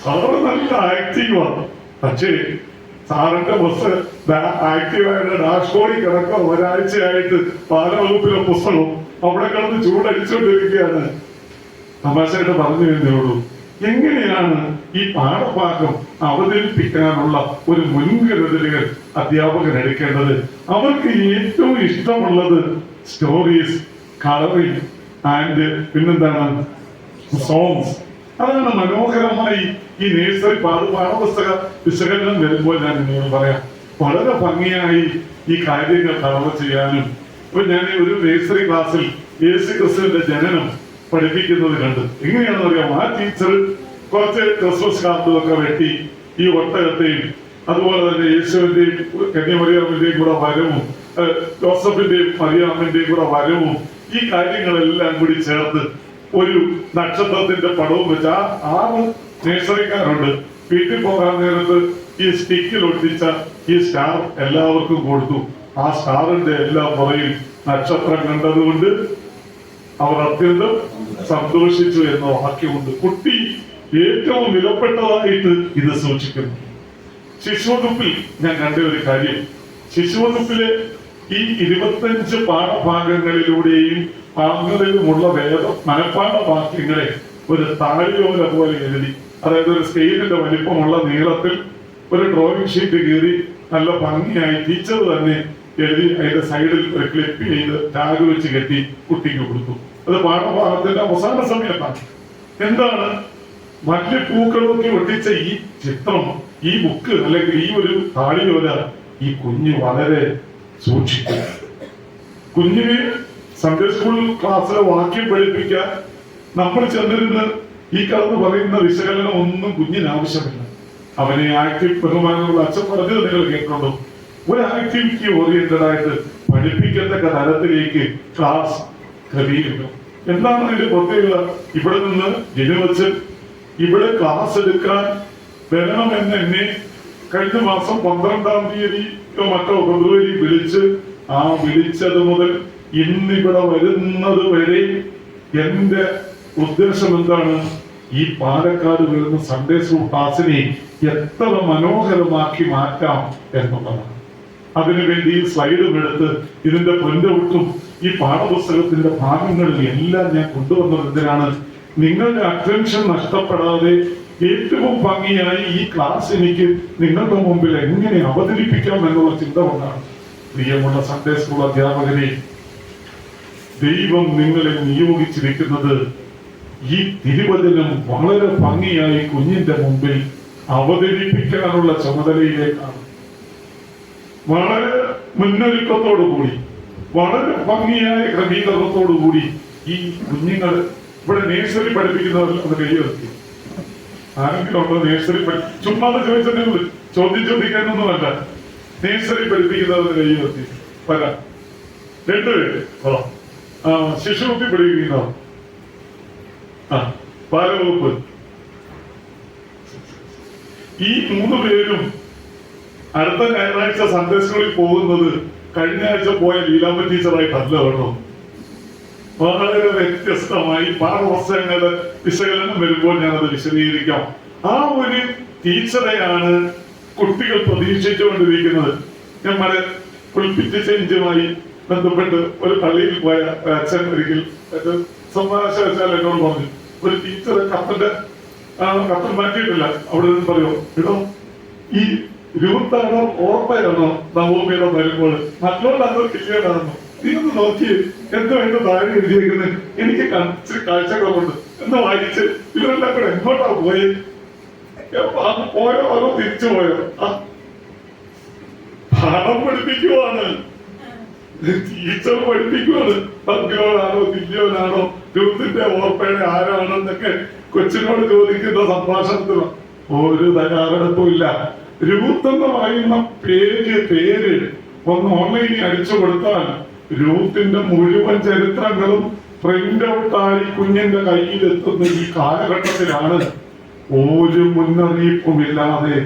സാറ് നല്ല ആക്റ്റീവാണ്. പക്ഷേ സാറിന്റെ ബസ് ആക്റ്റീവായിട്ട് ഡാഷ്ബോർഡിൽ കിടക്കുക ഒരാഴ്ചയായിട്ട് പാലവകുപ്പിലെ പുസ്തകം അവിടെ കിടന്ന് ചൂടടിച്ചുകൊണ്ടിരിക്കുകയാണ്. തമാശയായിട്ട് പറഞ്ഞു തന്നേയുള്ളൂ. എങ്ങനെയാണ് ഈ പാഠഭാഗം അവതരിപ്പിക്കാനുള്ള ഒരു മുൻകരുതലുകൾ അധ്യാപകർ എടുക്കേണ്ടത്? അവർക്ക് ഏറ്റവും ഇഷ്ടമുള്ളത് സ്റ്റോറീസ്, കളറിംഗ് ആൻഡ് പിന്നെന്താണ് സോങ്സ്. അതാണ് മനോഹരമായി ഈ നേഴ്സറി പാഠപുസ്തക വിശകലനം വരുമ്പോൾ ഞാൻ നിങ്ങളോട് പറയാം. വളരെ ഭംഗിയായി ഈ കാര്യങ്ങൾ കവർ ചെയ്യാനും. ഇപ്പൊ ഞാൻ ഒരു നേഴ്സറി ക്ലാസ്സിൽ യേശു ക്രിസ്തുവിന്റെ ജനനം പഠിപ്പിക്കുന്നത് കണ്ട് എങ്ങനെയാണെന്ന് അറിയാം. ആ ടീച്ചർ കുറച്ച് ക്രിസ്മസ് കാർഡുകളൊക്കെ വെട്ടി ഈ ഒട്ടകത്തെയും അതുപോലെ തന്നെ യേശുവിന്റെയും കന്യാമറിയാമിന്റെയും കൂടെ വരവും ജോസഫിന്റെയും മറിയാമിന്റെയും കൂടെ വരവും ഈ കാര്യങ്ങളെല്ലാം കൂടി ചേർത്ത് ഒരു നക്ഷത്രത്തിന്റെ പടവും വെച്ച് ആ 6 നേഴ്സറിക്കാരുണ്ട്. വീട്ടിൽ പോകാൻ നേരത്ത് ഈ സ്റ്റിക്കിൽ ഒട്ടിച്ച ഈ സ്റ്റാർ എല്ലാവർക്കും കൊടുത്തു. ആ സ്റ്റാറിന്റെ എല്ലാം പുറയിൽ നക്ഷത്രം കണ്ടതുകൊണ്ട് അവർ അത്യന്തം സന്തോഷിച്ചു എന്ന വാക്യമുണ്ട്. കുട്ടി ഏറ്റവും വിലപ്പെട്ടതായിട്ട് ഇത് സൂക്ഷിക്കുന്നു. ശിശുവകുപ്പിൽ ഞാൻ കണ്ട ഒരു കാര്യം, ശിശുവകുപ്പിലെ ഈ 25 പാഠഭാഗങ്ങളിലൂടെയും ഭാഗങ്ങളിലുമുള്ള മനഃപ്പാഠവാക്യങ്ങളെ ഒരു താളിയോല പോലെ എഴുതി, അതായത് ഒരു സ്കെയിലിന്റെ വലിപ്പമുള്ള നീളത്തിൽ ഒരു ഡ്രോയിങ് ഷീറ്റ് കീറി നല്ല ഭംഗിയായി ടീച്ചർ തന്നെ എഴുതി അതിന്റെ സൈഡിൽ ഒരു ക്ലിപ്പ് ചെയ്ത് ടാഗ് വെച്ച് കെട്ടി കുട്ടിക്ക് കൊടുത്തു. അത് പാഠഭാഗത്തിന്റെ അവസാന സമയത്താണ്. എന്താണ്? മല്ലിപ്പൂക്കളൊക്കെ ഒട്ടിച്ച ഈ ചിത്രം, ഈ ബുക്ക് അല്ലെങ്കിൽ ഈ ഒരു താളിയോല ഈ കുഞ്ഞ് വളരെ സൂക്ഷിക്കും. കുഞ്ഞിന് സൺഡേ സ്കൂൾ ക്ലാസ്സിലെ വാക്യം പഠിപ്പിക്കാൻ നമ്മൾ ചെന്നിരുന്ന് ഈ കടന്ന് പറയുന്ന വിശകലനം ഒന്നും കുഞ്ഞിന് ആവശ്യമില്ല. അവനെ ആക്റ്റീവ് ബഹുമാനമുള്ള അച്ഛൻ പറഞ്ഞത് നിങ്ങൾ കേട്ടിട്ടുണ്ടോ? ഒരു ആക്ടിവിറ്റി ഓറിയന്റഡ് ആയിട്ട് പഠിപ്പിക്കത്തക്ക തരത്തിലേക്ക് ക്ലാസ് ക്രമീകരിക്കും. എന്താണ് അതിന്റെ പ്രത്യേകത? ഇവിടെ നിന്ന് ജനുവച്ചൻ ഇവിടെ ക്ലാസ് എടുക്കാൻ വരണമെന്ന് എന്നെ കഴിഞ്ഞ മാസം 12-ാം തീയതിയോ മറ്റോ ഫെബ്രുവരി വിളിച്ച് ആ വിളിച്ചത് മുതൽ ഇന്നിവിടെ വരുന്നത് വരെ എന്റെ ഉദ്ദേശം എന്താണ്? ഈ പാലക്കാട് വരുന്ന സൺഡേ സ്കൂൾ ക്ലാസ്സിനെ എത്ര മനോഹരമാക്കി മാറ്റാം എന്നുള്ളതാണ്. അതിനുവേണ്ടി ഈ സ്ലൈഡും എടുത്ത് ഇതിന്റെ പ്രിന്റൗട്ടും ഈ പാഠപുസ്തകത്തിന്റെ ഭാഗങ്ങളിൽ എല്ലാം ഞാൻ കൊണ്ടുവന്നത് എന്തിനാണ്? നിങ്ങളുടെ അറ്റൻഷൻ നഷ്ടപ്പെടാതെ ഏറ്റവും ഭംഗിയായി ഈ ക്ലാസ് എനിക്ക് നിങ്ങളുടെ മുമ്പിൽ എങ്ങനെ അവതരിപ്പിക്കാം എന്നുള്ള ചിന്ത കൊണ്ടാണ്. പ്രിയമുള്ള സൺഡേ സ്കൂൾ അധ്യാപകരെ, ദൈവം നിങ്ങളെ നിയോഗിച്ചിരിക്കുന്നത് ഈ തിരുവചനം വളരെ ഭംഗിയായി കുഞ്ഞിന്റെ മുമ്പിൽ അവതരിപ്പിക്കാനുള്ള ചുമതലയിലേക്കാണ്. വളരെ മുന്നൊരുക്കത്തോടുകൂടി, വളരെ ഭംഗിയായ ക്രമീകരണത്തോടുകൂടി ഈ കുഞ്ഞുങ്ങൾ ഇവിടെ നേഴ്സറി പഠിപ്പിക്കുന്നവർ അത് കൈയെത്തി. ആരെങ്കിലും ഉണ്ടോ നേഴ്സറി ചുമ്മാതെ ചോദിച്ചതേ ഉള്ളൂ, ചോദിക്കാനൊന്നുമല്ല. നേഴ്സറി പഠിപ്പിക്കുന്നവർ കൈയെത്തി വരാം. രണ്ടുപേര് ശിശുകുട്ടി പഠിപ്പിക്കുന്നവർ, ബാലവകുപ്പ്, ഈ 3 പേരും അടുത്ത ഞായറാഴ്ച സൺഡേ സ്കൂളിൽ പോകുന്നത് കഴിഞ്ഞ ആഴ്ച പോയ ലീലാമ്മ ടീച്ചറായിട്ടല്ല കേട്ടോ. വളരെ വ്യത്യസ്തമായി പാഠപുസ്തകങ്ങളുടെ വിശകലനം വരുമ്പോൾ ഞാനത് വിശദീകരിക്കാം. ആ ഒരു ടീച്ചറെയാണ് കുട്ടികൾ പ്രതീക്ഷിച്ചുകൊണ്ടിരിക്കുന്നത്. നമ്മുടെ പുൽപ്പിറ്റ് ചേഞ്ചുമായി ബന്ധപ്പെട്ട് ഒരു പള്ളിയിൽ പോയ അച്ഛൻ ഒരിക്കൽ സംഭാഷ വെച്ചാൽ എന്നോട് പറഞ്ഞു, ഒരു ടീച്ചർ കത്തൻ മാറ്റിയിട്ടില്ല. അവിടെ നിന്ന് പറയോ, ഇടോ ഈ രൂപത്താണോ ഓർമ്മയാണോ നവോമിയുടെ വരുമ്പോൾ മറ്റുള്ളതാണോ കില്ലിയതാണോ, നീ ഒന്ന് നോക്കി എന്തോ എന്റെ താഴെ എഴുതിയേക്കുന്നത്, എനിക്ക് കാഴ്ചകളുണ്ട് എന്ന് വായിച്ച് ഇവരെല്ലാം കൂടെ എങ്ങോട്ടാ പോയി? ഓരോ തിരിച്ചു പോയോ? പാഠം പഠിപ്പിക്കുവാണ്, ടീച്ചർ പഠിപ്പിക്കുവാണ്. പങ്കിലോനാണോ തില്യോനാണോ രൂപത്തിന്റെ ഓർമ്മയുടെ ആരാണെന്നൊക്കെ കൊച്ചിനോട് ചോദിക്കുന്ന സംഭാഷണത്തിലോ ഒരു തയ്യാറെടുപ്പും ഇല്ല. രൂത്ത് എന്ന് പറയുന്ന പേര് ഒന്ന് ഓൺലൈനിൽ അടിച്ചു കൊടുത്താൽ രൂത്തിന്റെ മുഴുവൻ ചരിത്രങ്ങളും പ്രിന്റ് ഔട്ടായി കുഞ്ഞിന്റെ കയ്യിലെത്തുന്ന ഈ കാലഘട്ടത്തിലാണ് ഒരു മുന്നറിയിപ്പുമില്ലാതെ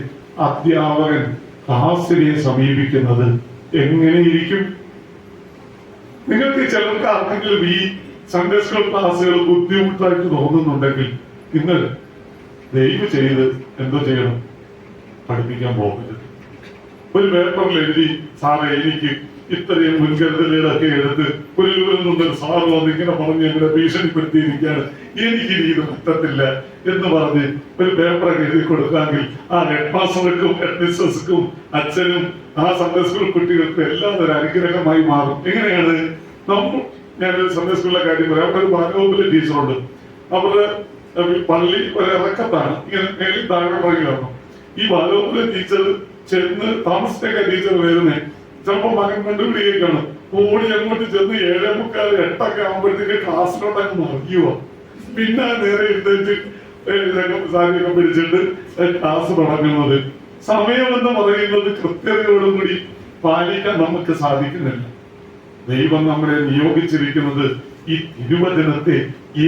അധ്യാപകൻ ക്ലാസ്സിനെ സമീപിക്കുന്നത്. എങ്ങനെയിരിക്കും? നിങ്ങൾക്ക് ചിലർക്ക് ആർക്കെങ്കിലും ഈ സൺഡേ സ്കൂൾ ക്ലാസ്സുകൾ ബുദ്ധിമുട്ടായിട്ട് തോന്നുന്നുണ്ടെങ്കിൽ നിങ്ങൾ ദയവ് ചെയ്ത് എന്തോ ചെയ്യണം? പഠിപ്പിക്കാൻ പോകരുത്. ഒരു പേപ്പറിൽ എഴുതി, സാറേ എനിക്ക് ഇത്രയും മുൻകരുതലുകളൊക്കെ എടുത്ത് ഒരു സാറ് വന്ന് ഇങ്ങനെ പറഞ്ഞ് എങ്ങനെ ഭീഷണിപ്പെടുത്തിയിരിക്കുകയാണ്, എനിക്ക് ഇത് പറ്റത്തില്ല എന്ന് പറഞ്ഞ് ഒരു പേപ്പറൊക്കെ എഴുതി കൊടുക്കാമെങ്കിൽ ആ ഹെഡ് മാസ്റ്റർക്കും ഹെഡ് മിസ്സസ്ക്കും അച്ഛനും ആ സൺഡേ സ്കൂൾ കുട്ടികൾക്കും എല്ലാം ഒരു അനുഗ്രഹമായി മാറും. എങ്ങനെയാണ്? ഞാനൊരു സൺഡേ സ്കൂളിലെ കാര്യം പറയാം. അവിടെ ഒരു ബാലവകുപ്പിലെ ടീച്ചറുണ്ട്. അവരുടെ പള്ളി ഒരു ഇറക്കത്താണ്, ഇങ്ങനെ മേലിൽ താഴെ പറയുകയാണ്. ഈ ബാലവകുപ്പിലെ ടീച്ചർ ചെന്ന് താമസിച്ചൊക്കെ ടീച്ചർ വരുന്നേ ചിലപ്പോ മകൻ കണ്ടുപിടിയേക്കാണ്, ഓടി അങ്ങോട്ട് ചെന്ന് 7:45, 8 ആകുമ്പോഴത്തേക്ക് ക്ലാസ്സിലോട്ട് അങ്ങ് മറിയുവോ. പിന്നെ നേരെ എഴുന്നേറ്റ് സാരിയൊക്കെ പിടിച്ചിട്ട് ക്ലാസ് തുടങ്ങുന്നത്. സമയമെന്ന് പറയുന്നത് കൃത്യതയോടുകൂടി പാലിക്കാൻ നമുക്ക് സാധിക്കുന്നില്ല. ദൈവം നമ്മളെ നിയോഗിച്ചിരിക്കുന്നത് ഈ തിരുവചനത്തെ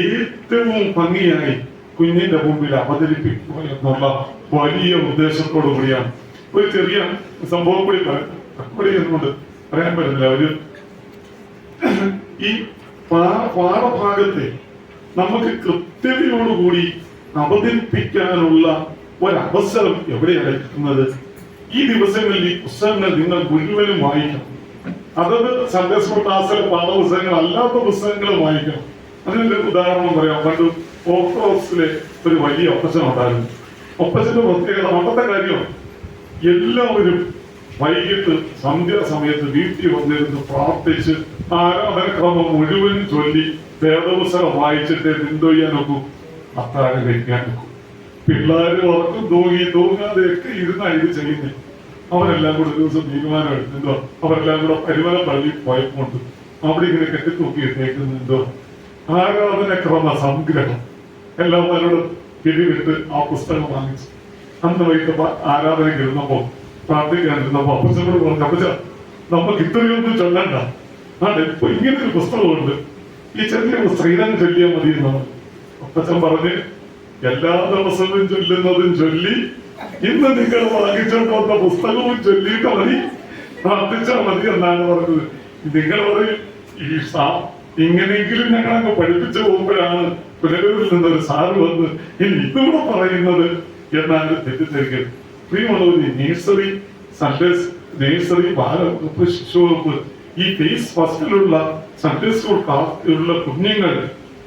ഏറ്റവും ഭംഗിയായി കുഞ്ഞിന്റെ മുമ്പിൽ അവതരിപ്പിക്കുക എന്നുള്ള വലിയ ഉദ്ദേശത്തോടു കൂടിയാണ്. ഒരു ചെറിയ സംഭവം കൂടി എന്നുകൊണ്ട് പറയാൻ പറ്റുന്നില്ല. ഒരു ഈ പാഠഭാഗത്തെ നമുക്ക് കൃത്യതയോടുകൂടി അവതരിപ്പിക്കാനുള്ള ഒരവസരം എവിടെയാണ് കിട്ടുന്നത്? ഈ ദിവസങ്ങളിൽ ഈ പുസ്തകങ്ങൾ നിങ്ങൾ മുഴുവനും വായിക്കണം. അതത് സൺഡേ സ്കൂൾ ക്ലാസ്സിലെ പാഠപുസ്തകങ്ങൾ അല്ലാത്ത പുസ്തകങ്ങൾ വായിക്കണം. അതിനൊരു ഉദാഹരണം പറയാം. പണ്ട് ഓക്ടോസിലെ ഒരു വലിയ ഒപ്പച്ചൻ ഉണ്ടായിരുന്നു. ഒപ്പച്ചന്റെ പ്രത്യേകത പണ്ടത്തെ കാര്യമാണ്. എല്ലാവരും വൈകിട്ട് സന്ധ്യാസമയത്ത് വീട്ടിൽ വന്നിരുന്ന് പ്രാർത്ഥിച്ച് ആരാധനക്രമം മുഴുവൻ ചൊല്ലി വേദപുസ്തകം വായിച്ചിട്ട് എന്തോ ചെയ്യാൻ നോക്കൂ, അത്താഴം കഴിക്കാൻ നോക്കൂ. പിള്ളേര് ഉറക്കം തൂങ്ങാതെയൊക്കെ ഇരുന്നാണ് ഇത് ചെയ്യുന്നത്. അവരെല്ലാം കൂടെ ഒരു ദിവസം തീരുമാനം എടുത്തെന്തോ, അവരെല്ലാം കൂടെ പരിമല പള്ളിയിൽ പോയപ്പോണ്ട് അവിടെ ഇങ്ങനെ കെട്ടിത്തൂക്കിയിട്ടേക്കുന്നുണ്ടോ ആരാധനക്രമ സംഗ്രഹം. എല്ലാവരോടും പിരിവിട്ട് ആ പുസ്തകം വാങ്ങിച്ചു. അന്ന് വൈകിട്ട് ആരാധനയ്ക്ക് ഇരുന്നപ്പോ പ്രാർത്ഥിക്കാനിരുന്നപ്പോ അപ്പച്ചനോട് പറഞ്ഞു, അപ്പച്ച നമുക്ക് ഇത്രയൊന്നും ചൊല്ലണ്ട, ഇപ്പൊ ഇങ്ങനെ ഒരു പുസ്തകമുണ്ട്, ഈ ചെറിയ ശ്രീരംഗം ചൊല്ലിയാൽ മതി എന്നാണ്. അപ്പച്ചൻ പറഞ്ഞ് എല്ലാ ദിവസവും ചൊല്ലുന്നതും ചൊല്ലി ഇന്ന് നിങ്ങൾ വാങ്ങിച്ചോണ്ട് വന്ന പുസ്തകവും ചൊല്ലിയിട്ട് മതി, പ്രാർത്ഥിച്ചാൽ മതി എന്നാണ് പറഞ്ഞത്. നിങ്ങളോട് ഇങ്ങനെയെങ്കിലും ഞങ്ങളങ്ങ് പഠിപ്പിച്ചു പോകുമ്പോഴാണ് പുനലൂരിൽ നിന്നൊരു സാറ് വന്ന് ഇനി ഇതുകൂടെ പറയുന്നത് എന്നാണ് തെറ്റിദ്ധരിക്കൽ. പ്രിയമുള്ളവർ, നേഴ്സറി സൺഡേസ്, നേഴ്സറി, ബാലവകുപ്പ്, ശിശുവകുപ്പ്, ഈ ഫേസ് ഫസ്റ്റിലുള്ള സൺഡേ സ്കൂൾ ക്ലാസ്സിലുള്ള കുഞ്ഞുങ്ങൾ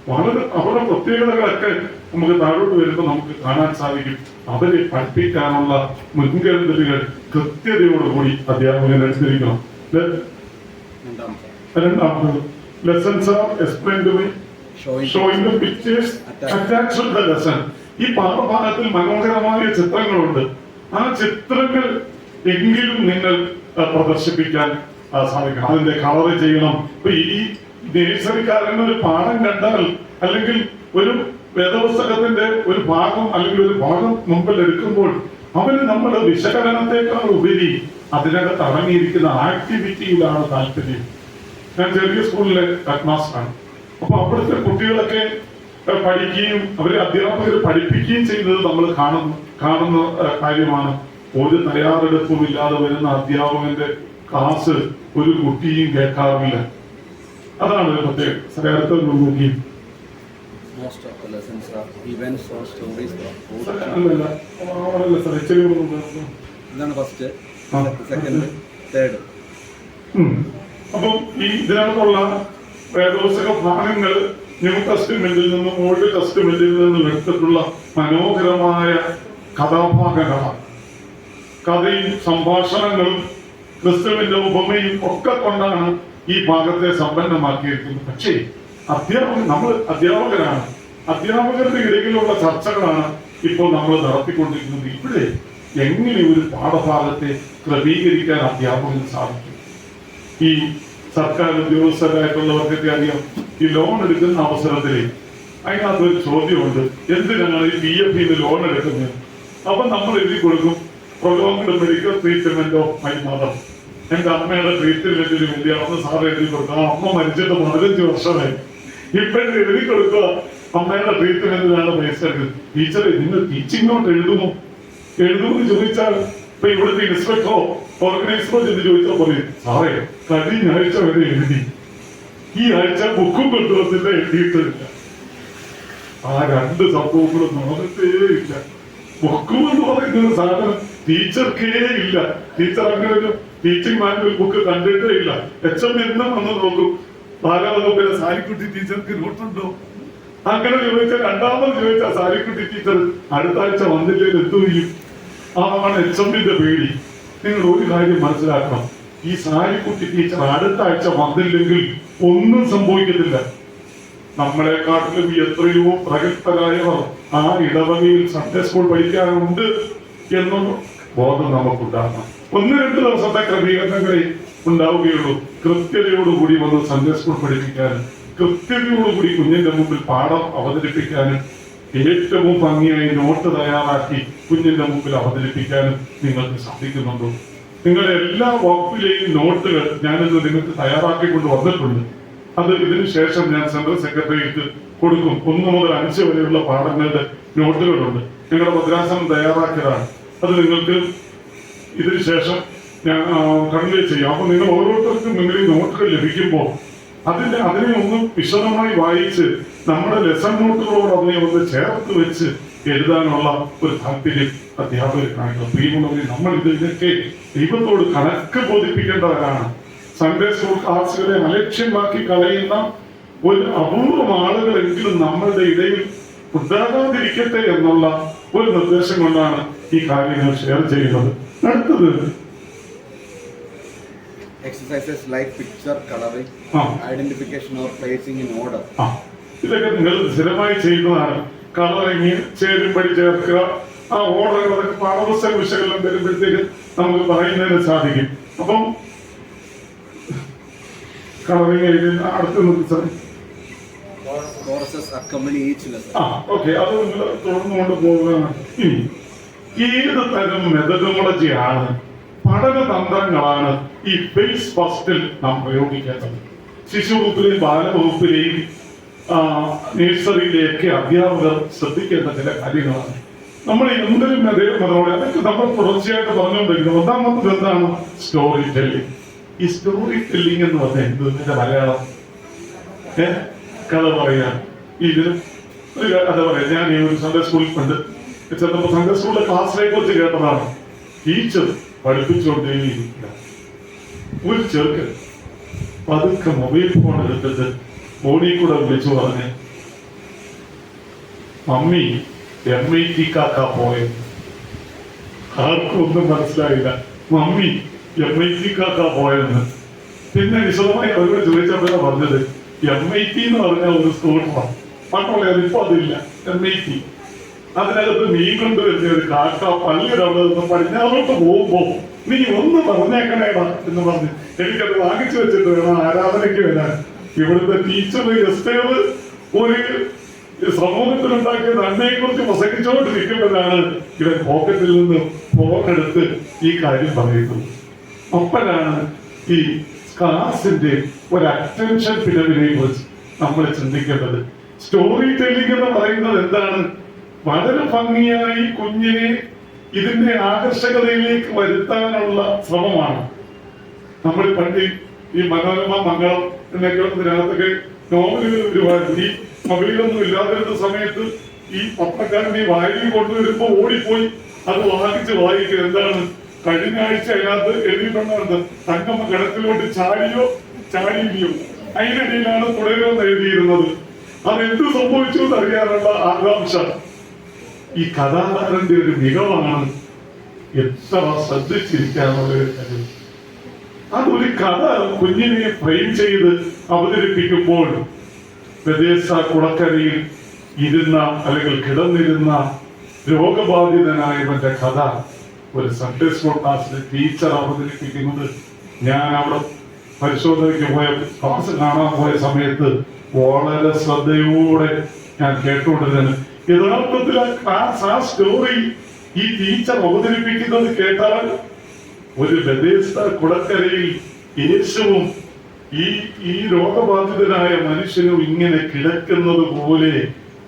വളരെ അവരുടെ പ്രത്യേകതകളൊക്കെ നമുക്ക് താഴോട്ട് വരുമ്പോൾ നമുക്ക് കാണാൻ സാധിക്കും. അവരെ പഠിപ്പിക്കാനുള്ള മുൻകരുതലുകൾ കൃത്യതയോടുകൂടി അധ്യാപകൻ എടുത്തിരിക്കണം. രണ്ടാമത്, lessons are explained by showing the pictures attached to the lesson. ഈ പാഠഭാഗത്തിൽ മനോഹരമായ ചിത്രങ്ങളുണ്ട്. ആ ചിത്രങ്ങൾ എങ്കിലും നിങ്ങൾ പ്രദർശിപ്പിക്കാൻ സാധിക്കണം. അതിന്റെ കളർ ചെയ്യണം. ഇപ്പൊ ഈ നേഴ്സറിക്കാരൻ ഒരു പാഠം കണ്ടാൽ അല്ലെങ്കിൽ ഒരു വേദപുസ്തകത്തിന്റെ ഒരു ഭാഗം അല്ലെങ്കിൽ ഒരു ഭാഗം മുമ്പിൽ എടുക്കുമ്പോൾ അവന് നമ്മുടെ വിശകലനത്തെക്കാൾ ഉപരി അതിനകത്ത് അടങ്ങിയിരിക്കുന്ന ആക്ടിവിറ്റിയിലാണ് താല്പര്യം. ഞാൻ ചെറിയ സ്കൂളിലെ ഹെഡ് മാസ്റ്ററാണ്. അപ്പൊ അവിടുത്തെ കുട്ടികളൊക്കെ പഠിക്കുകയും അവരെ അധ്യാപകർ പഠിപ്പിക്കുകയും ചെയ്യുന്നത് നമ്മൾ കാണുന്ന കാര്യമാണ്. ഒരു തയ്യാറെടുപ്പും ഇല്ലാതെ വരുന്ന അധ്യാപകന്റെ ക്ലാസ് ഒരു കുട്ടിയും കേൾക്കാറില്ല. അതാണ് ഒരു പ്രത്യേകത. അടുത്ത നോക്കി Most of the lessons are events or stories. ഇതാണ് ഫസ്റ്റ്, സെക്കൻഡ്, തേർഡ്. അപ്പം ഈ ഇതിനകത്തുള്ള വേദപുസ്തക ഭാഗങ്ങൾ ന്യൂ ടെസ്റ്റ്മെന്റിൽ നിന്നും ഓൾഡ് ടെസ്റ്റ്മെന്റിൽ നിന്നും എടുത്തിട്ടുള്ള മനോഹരമായ കഥാഭാഗങ്ങളാണ്. കഥയും സംഭാഷണങ്ങളും ക്രിസ്തുവിന്റെ ഉപമയും ഒക്കെ കൊണ്ടാണ് ഈ ഭാഗത്തെ സമ്പന്നമാക്കിയിരിക്കുന്നത്. പക്ഷേ നമ്മൾ അധ്യാപകരാണ്. അധ്യാപകരുടെ ഇടയിലുള്ള ചർച്ചകളാണ് ഇപ്പോൾ നമ്മൾ നടത്തിക്കൊണ്ടിരിക്കുന്നത്. ഇവിടെ എങ്ങനെ ഒരു പാഠഭാഗത്തെ ക്രമീകരിക്കാൻ അധ്യാപകന് സാധിക്കും? ഈ സർക്കാർ ഉദ്യോഗസ്ഥരായിട്ടുള്ളവർക്കൊക്കെ അറിയാം, ഈ ലോൺ എടുക്കുന്ന അവസരത്തിൽ അതിനകത്തൊരു ചോദ്യമുണ്ട്, എന്തിനാണ് ഈ PF ലോൺ എടുക്കുന്നത്? അപ്പൊ നമ്മൾ എഴുതി കൊടുക്കും, prolonged medical treatment of my mother. എന്റെ അമ്മയുടെ ട്രീറ്റ്മെന്റിന് വേണ്ടിയാണെന്ന് സാറ് എഴുതി കൊടുക്കുക. അമ്മ മരിച്ചിട്ട് 15 വർഷമായി. ഇപ്പോഴും എഴുതി കൊടുക്കുക അമ്മയുടെ ട്രീറ്റ്മെന്റിനാണ് പൈസ എടുക്കുന്നത്. ടീച്ചറെ, നിങ്ങൾ ടീച്ചിങ് നോട്ട് എഴുതുമെന്ന് ചോദിച്ചാൽ ഇപ്പൊ ഇവിടുത്തെ ഇൻസ്പെക്ടറോ ഓർഗനൈസറോ ചെന്ന് ചോദിച്ചാൽ പറയും, സാറേ കഴിഞ്ഞ ആഴ്ച വരെ എഴുതി, ഈ ആഴ്ച ബുക്കും കൊണ്ടുവന്നില്ല, എഴുതിയിട്ടില്ല. ആ രണ്ട് സംഭവങ്ങളും നടന്നിട്ടേ ഇല്ല. ബുക്കും എന്ന് പറയുന്ന സാധനം ടീച്ചർക്കേ ഇല്ല. ടീച്ചർ അങ്ങനെ ഒരു ടീച്ചിങ് മാനുവൽ ബുക്ക് കണ്ടിട്ടേ ഇല്ല. HM എന്നും വന്ന് നോക്കും, ബാലവകുപ്പിലെ സാരിക്കുട്ടി ടീച്ചർക്ക് നോട്ടുണ്ടോ? അങ്ങനെ ചോദിച്ചാൽ, രണ്ടാമത് ചോദിച്ചാൽ സാരിക്കുട്ടി ടീച്ചർ അടുത്ത ആഴ്ച വന്നില്ലെങ്കിൽ എന്തു ചെയ്യും? അതാണ് HMന്റെ പേടി. നിങ്ങൾ ഒരു കാര്യം മനസ്സിലാക്കണം, ഈ സാരിക്കുട്ടി ടീച്ചർ അടുത്ത ആഴ്ച വന്നില്ലെങ്കിൽ ഒന്നും സംഭവിക്കത്തില്ല. നമ്മളെക്കാട്ടിലും എത്രയോ പ്രഗത്ഭരായവർ ആ ഇടവകയിൽ സൺഡേ സ്കൂൾ പഠിക്കാനുണ്ട് എന്നുള്ള ബോധം നമുക്കുണ്ടാകണം. 1-2 ദിവസത്തെ ക്രമീകരണങ്ങളെ ഉണ്ടാവുകയുള്ളൂ. കൃത്യതയോടുകൂടി വന്ന് സൺഡേ സ്കൂൾ പഠിപ്പിക്കാനും കൃത്യതയോടുകൂടി കുഞ്ഞിന്റെ മുമ്പിൽ പാഠം അവതരിപ്പിക്കാനും ഏറ്റവും ഭംഗിയായി നോട്ട് തയ്യാറാക്കി കുഞ്ഞിന്റെ മുമ്പിൽ അവതരിപ്പിക്കാനും നിങ്ങൾക്ക് സാധിക്കുന്നുണ്ടോ? നിങ്ങളുടെ എല്ലാ വകുപ്പിലെയും നോട്ടുകൾ ഞാനിന്ന് നിങ്ങൾക്ക് തയ്യാറാക്കിക്കൊണ്ട് വന്നിട്ടുണ്ട്. അത് ഇതിനു ശേഷം ഞാൻ സെൻട്രൽ സെക്രട്ടറിക്ക് കൊടുക്കും. 1 മുതൽ 5 വരെയുള്ള പാഠങ്ങളുടെ നോട്ടുകളുണ്ട്. ഞങ്ങളുടെ ഭദ്രാസനം തയ്യാറാക്കിയതാണ്. അത് നിങ്ങൾക്ക് ഇതിനു ശേഷം ഞാൻ കൺവേ ചെയ്യാം. അപ്പൊ നിങ്ങൾ ഓരോരുത്തർക്കും നിങ്ങൾ ഈ നോട്ടുകൾ ലഭിക്കുമ്പോൾ അതിനെ ഒന്ന് വിശദമായി വായിച്ച് നമ്മുടെ ലെസൺ നോട്ടുകളോട് അതിനെ ഒന്ന് ചേർത്ത് വെച്ച് എഴുതാനുള്ള ഒരു താല്പര്യം അധ്യാപകർക്കാണ്. പ്രിയമുള്ളവരെ, നമ്മൾ ഇതിനൊക്കെ ദൈവത്തോട് കണക്ക് ബോധിപ്പിക്കേണ്ടവരാണ്. സൺഡേ സ്കൂൾ ക്ലാസുകളെ അലക്ഷ്യമാക്കി കളയുന്ന ഒരു അപൂർവം ആളുകളെങ്കിലും നമ്മളുടെ ഇടയിൽ ഉണ്ടാകാതിരിക്കട്ടെ എന്നുള്ള ഒരു നിർദ്ദേശം കൊണ്ടാണ് ഈ കാര്യങ്ങൾ ഷെയർ ചെയ്യുന്നത്. അടുത്തത് exercises like picture coloring, identification or placing in order. ഇതൊക്കെ നിങ്ങൾ സ്ഥിരമായി ചെയ്യുന്നതാണ്. കളറിങ്, ചേരുംപടി ചേർക്കുക, ആ ഓർഡറുകളൊക്കെ പാഠപുസ്തക വിഷയമെല്ലാം വരുമ്പോഴത്തേക്ക് നമുക്ക് പറയുന്നതിന് സാധിക്കും. അപ്പം കളറിങ് അടുത്ത് ഓക്കെ, അത് നിങ്ങൾ തുടർന്നുകൊണ്ട് പോകുകയാണ്. ഇനി ഏത് തരം മെത്തഡോളജിയാണ്, പഠനതന്ത്രങ്ങളാണ് ഈ ബേസ് ഫസ്റ്റിൽ നാം പ്രയോഗിക്കേണ്ടത്? ശിശുവകുപ്പിലെയും ബാലവകുപ്പിലെയും നഴ്സറിയിലെയൊക്കെ അധ്യാപകർ ശ്രദ്ധിക്കേണ്ട ചില കാര്യങ്ങളാണ്. നമ്മൾ എന്തിനും അതോടെ അതൊക്കെ നമ്മൾ തുടർച്ചയായിട്ട് പറഞ്ഞുകൊണ്ടിരിക്കുന്നത്. ഒന്നാമത്തത് എന്താണ്? Story telling. ഈ സ്റ്റോറി ടെല്ലിംഗ് എന്ന് പറഞ്ഞാൽ ഇതിന്റെ മലയാളം കഥ പറയാ. ഇതിന് ഒരു കഥ പറയാം. ഞാൻ ഈ ഒരു സൺഡേ സ്കൂളിൽ പണ്ട് ചെന്നപ്പോ സൺഡേ സ്കൂളിലെ ക്ലാസ്സിനെ കുറിച്ച് കേട്ടതാണ്. ടീച്ചർ പഠിപ്പിച്ചുകൊണ്ടേയിരിക്കുക. ഒരു ചെറുക്കൻ പതുക്കെ മൊബൈൽ ഫോൺ എടുത്തിട്ട് ഫോണിൽ കൂടെ വിളിച്ചു പറഞ്ഞ്, മമ്മി MIT കാക്ക പോയത്. ആർക്കും ഒന്നും മനസ്സിലായില്ല. മമ്മി MIT കാക്ക പോയെന്ന്. പിന്നെ വിശദമായി അവരോട് ചോദിച്ചപ്പോഴാണ് പറഞ്ഞത്, MIT എന്ന് പറഞ്ഞ ഒരു സ്കൂളാണ്. പണ്ടുള്ള ഇപ്പൊ അതില്ല. MIT അതിനകത്ത് മീൻ കൊണ്ടുവരുന്ന ഒരു കാക്ക പള്ളിയുടെ അവിടെ നിന്ന് പടിഞ്ഞാറോട്ട് പോകുമ്പോ നീ ഒന്ന് പറഞ്ഞേക്കണേടാ എന്ന് പറഞ്ഞ് എനിക്കത് വാങ്ങിച്ചു വെച്ചിട്ട് വേണം ആരാധനയ്ക്ക് വരാൻ. ഇവിടുത്തെ ടീച്ചർ എസ്തേവ് ഒരു സമൂഹത്തിലുണ്ടാക്കിയ നന്മയെ കുറിച്ച് പ്രസംഗിച്ചുകൊണ്ടിരിക്കുമ്പോഴാണ് ഇവൻ പോക്കറ്റിൽ നിന്ന് ഫോണെടുത്ത് ഈ കാര്യം പറയുന്നത്. അപ്പോഴാണ് ഈ ക്ലാസിന്റെ ഒരു അറ്റൻഷൻ പിരമിഡിനെ കുറിച്ച് നമ്മൾ ചിന്തിക്കേണ്ടത്. സ്റ്റോറി ടെല്ലിംഗ് എന്ന് പറയുന്നത് എന്താണ്? വളരെ ഭംഗിയായി കുഞ്ഞിനെ ഇതിന്റെ ആകർഷകതയിലേക്ക് വരുത്താനുള്ള ശ്രമമാണ്. നമ്മൾ പണ്ട് ഈ മനോരമ മംഗളം എന്നൊക്കെ ഇതിനകത്തൊക്കെ നോവലുകൾ ഒരുപാട്. ഈ മൊബൈലൊന്നും ഇല്ലാതിരുന്ന സമയത്ത് ഈ പത്രക്കാരൻ ഈ വായന കൊണ്ടുവരുമ്പോ ഓടിപ്പോയി അത് വായിക്കുക. എന്താണ് കഴിഞ്ഞ ആഴ്ച അതിനകത്ത് എഴുതിയിട്ടുണ്ടായിരുന്നത്? തങ്കമ്മ കിടക്കിലോട്ട് ചാടിയില്ലയോ, അതിനിടയിലാണ് തുടരുമെന്ന് എഴുതിയിരുന്നത്. അതെന്ത് സംഭവിച്ചു എന്നറിയാനുള്ള ആകാംക്ഷ. ഈ കഥാകാരന്റെ ഒരു മികവാണ് എത്ര ശ്രദ്ധിച്ചിരിക്കാനുള്ള ഒരു കാര്യം. അതൊരു കഥ കുഞ്ഞിനെ ഫ്രെയിം ചെയ്ത് അവതരിപ്പിക്കുമ്പോൾ പ്രദേശ കുളക്കരയിൽ ഇരുന്ന അല്ലെങ്കിൽ കിടന്നിരുന്ന രോഗബാധിതനായവന്റെ കഥ ഒരു സൺഡേ സ്കൂൾ ക്ലാസ്സിലെ ടീച്ചർ അവതരിപ്പിക്കുന്നത് ഞാൻ അവിടെ പരിശോധനയ്ക്ക് പോയ ക്ലാസ് കാണാൻ പോയ സമയത്ത് വളരെ ശ്രദ്ധയോടെ ഞാൻ കേട്ടുകൊണ്ടിരുന്നു. യഥാർത്ഥത്തിൽ ആ സ്റ്റോറി ഈ ടീച്ചർ അവതരിപ്പിക്കുന്നത് കേട്ടാൽ ഒരു ബദേസ്ത കുളക്കരയിൽ യേശുവും ഈ രോഗബാധിതനായ മനുഷ്യനും ഇങ്ങനെ കിടക്കുന്നത് പോലെ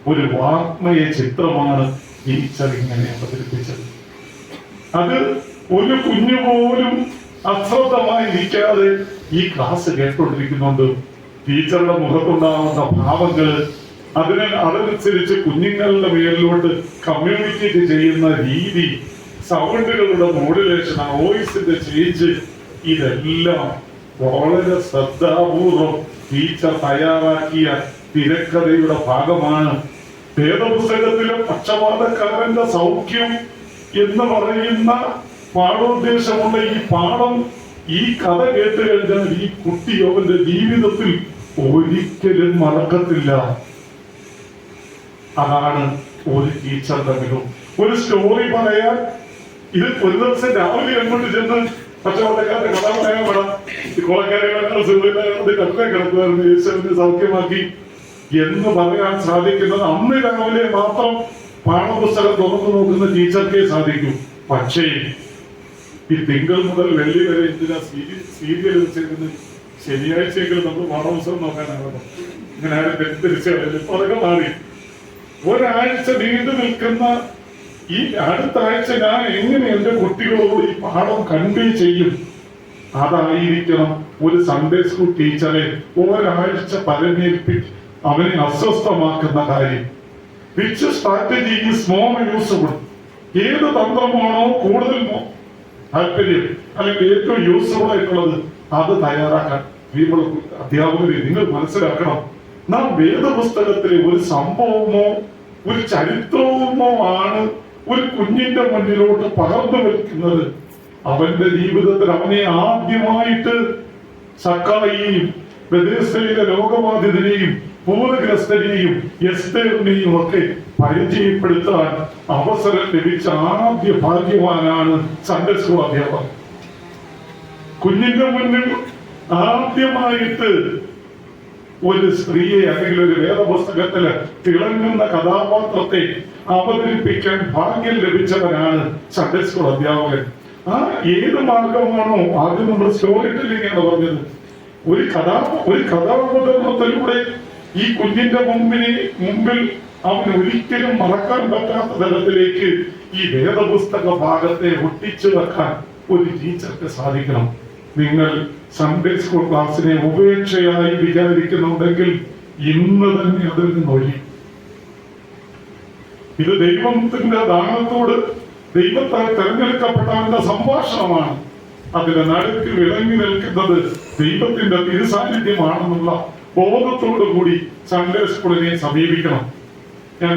ഒരു വാഗ്മയ ചിത്രമാണ് ടീച്ചർ ഇങ്ങനെ അവതരിപ്പിച്ചത്. അത് ഒരു കുഞ്ഞു പോലും അശ്രദ്ധമായി ഇരിക്കാതെ ഈ ക്ലാസ് കേട്ടുകൊണ്ടിരിക്കുന്നുണ്ട്. ടീച്ചറുടെ മുഖത്തുണ്ടാവുന്ന ഭാവങ്ങള് അതനുസരിച്ച് കുഞ്ഞുങ്ങളുടെ മേലിലോട്ട് കമ്മ്യൂണിക്കേറ്റ് ചെയ്യുന്ന രീതി, സൗണ്ടുകളുടെ മോഡുലേഷൻ, വോയിസിന്റെ ചേഞ്ച്, ഇതെല്ലാം വളരെ ശ്രദ്ധാപൂർവം ടീച്ചർ തയ്യാറാക്കിയ തിരക്കഥയുടെ ഭാഗമാണ്. വേദപുസ്തകത്തിലെ പക്ഷപാതക്കാരന്റെ സൗഖ്യം എന്ന് പറയുന്ന പാഠോദ്ദേശമുള്ള ഈ പാഠം, ഈ കഥ കേട്ട് കഴിഞ്ഞാൽ ഈ കുട്ടി അവന്റെ ജീവിതത്തിൽ ഒരിക്കലും മറക്കത്തില്ല. അതാണ് ഒരു ടീച്ചറുടെ മികവ്. ഒരു സ്റ്റോറി പറയാൻ ഇത് ഒരു ദിവസം രാവിലെ അങ്ങോട്ട് ചെന്ന് പക്ഷപാതക്കാരുടെ കഥ പറയാൻ വേണം. കുളക്കരകളെ കിടക്കുമായിരുന്നു, യേശുവിനെ സൗഖ്യമാക്കി എന്ന് പറയാൻ സാധിക്കുന്നത് അന്ന് രാവിലെ മാത്രം പാഠപുസ്തകം തുറന്നു നോക്കുന്ന ടീച്ചർക്കേ സാധിക്കൂ. പക്ഷേ ഈ തിങ്കൾ മുതൽ വെള്ളി വരെ എന്തിനാ സീരിയൽ വെച്ചിരിക്കുന്നത്? ശനിയാഴ്ചയെങ്കിലും നമ്മൾ പാഠപുസ്തകം നോക്കാനാണ്. ഇങ്ങനെ ആരും തെറ്റിദ്ധരിച്ചു കളയില്ല. ഇപ്പൊ അതൊക്കെ മാറി. ഒരാഴ്ച നീണ്ടു നിൽക്കുന്ന ഈ അടുത്ത ആഴ്ച ഞാൻ എങ്ങനെ എന്റെ കുട്ടികളോട് ഈ പാഠം കൺവേ ചെയ്യും? അതായിരിക്കണം ഒരു സൺഡേ സ്കൂൾ ടീച്ചറെ ഒരാഴ്ച പരമേൽപ്പിച്ച് അവനെ അസ്വസ്ഥമാക്കുന്ന കാര്യം. Which strategy is more useful? ഏത് തന്ത്രമാണോ കൂടുതൽ താല്പര്യം അല്ലെങ്കിൽ ഏറ്റവും യൂസ്ഫുൾ ആയിട്ടുള്ളത് അത് തയ്യാറാക്കാൻ അധ്യാപകരെ നിങ്ങൾ മനസ്സിലാക്കണം. നാം വേദപുസ്തകത്തിലെ ഒരു സംഭവമോ ഒരു ചരിത്രവുമോ ആണ് ഒരു കുഞ്ഞിന്റെ മുന്നിലോട്ട് പകർന്നു വെക്കുന്നത്. അവന്റെ ജീവിതത്തിൽ അവനെ ആദ്യമായിട്ട് സക്കായിയും ബെഥേസ്ദയിലെ രോഗബാധിതനെയും ഭൂതഗ്രസ്തനെയും എസ്തേറിനെയും ഒക്കെ പരിചയപ്പെടുത്താൻ അവസരം ലഭിച്ച ആദ്യ ഭാഗ്യവാനാണ് സൺഡേ സ്കൂൾ അധ്യാപകൻ. കുഞ്ഞിന്റെ മുന്നിൽ ആദ്യമായിട്ട് ഒരു സ്ത്രീയെ അല്ലെങ്കിൽ ഒരു വേദപുസ്തകത്തില് തിളങ്ങുന്ന കഥാപാത്രത്തെ അവതരിപ്പിക്കാൻ ഭാഗ്യം ലഭിച്ചവനാണ് സൺഡേ സ്കൂൾ അധ്യാപകൻ. ആ ഏത് മാർഗമാണോ ആദ്യം നമ്മൾ സ്റ്റോറി ടെല്ലിംഗ് എന്ന് പറഞ്ഞത്, ഒരു കഥാവതരണത്തിലൂടെ ഈ കുഞ്ഞിന്റെ മുമ്പിൽ അവൻ ഒരിക്കലും മറക്കാൻ പറ്റാത്ത തലത്തിലേക്ക് ഈ വേദപുസ്തക ഭാഗത്തെ ഒട്ടിച്ചു വെക്കാൻ ഒരു ടീച്ചർക്ക് സാധിക്കണം. നിങ്ങൾ സൺഡേ സ്കൂൾ ക്ലാസ്സിനെ ഉപേക്ഷയായി വിചാരിക്കുന്നുണ്ടെങ്കിൽ ഇന്ന് തന്നെ അതിൽ നിന്നൊഴിയും. ഇത് ദൈവത്തിന്റെ ദാനത്തോട് ദൈവത്താൽ തെരഞ്ഞെടുക്കപ്പെട്ടവന്റെ സംഭാഷണമാണ്. അതിന്റെ നടുക്ക് വിളങ്ങി നിൽക്കുന്നത് ദൈവത്തിന്റെ തിരുസാന്നിധ്യമാണെന്നുള്ള ബോധത്തോടു കൂടി സൺഡേ സ്കൂളിനെ സമീപിക്കണം.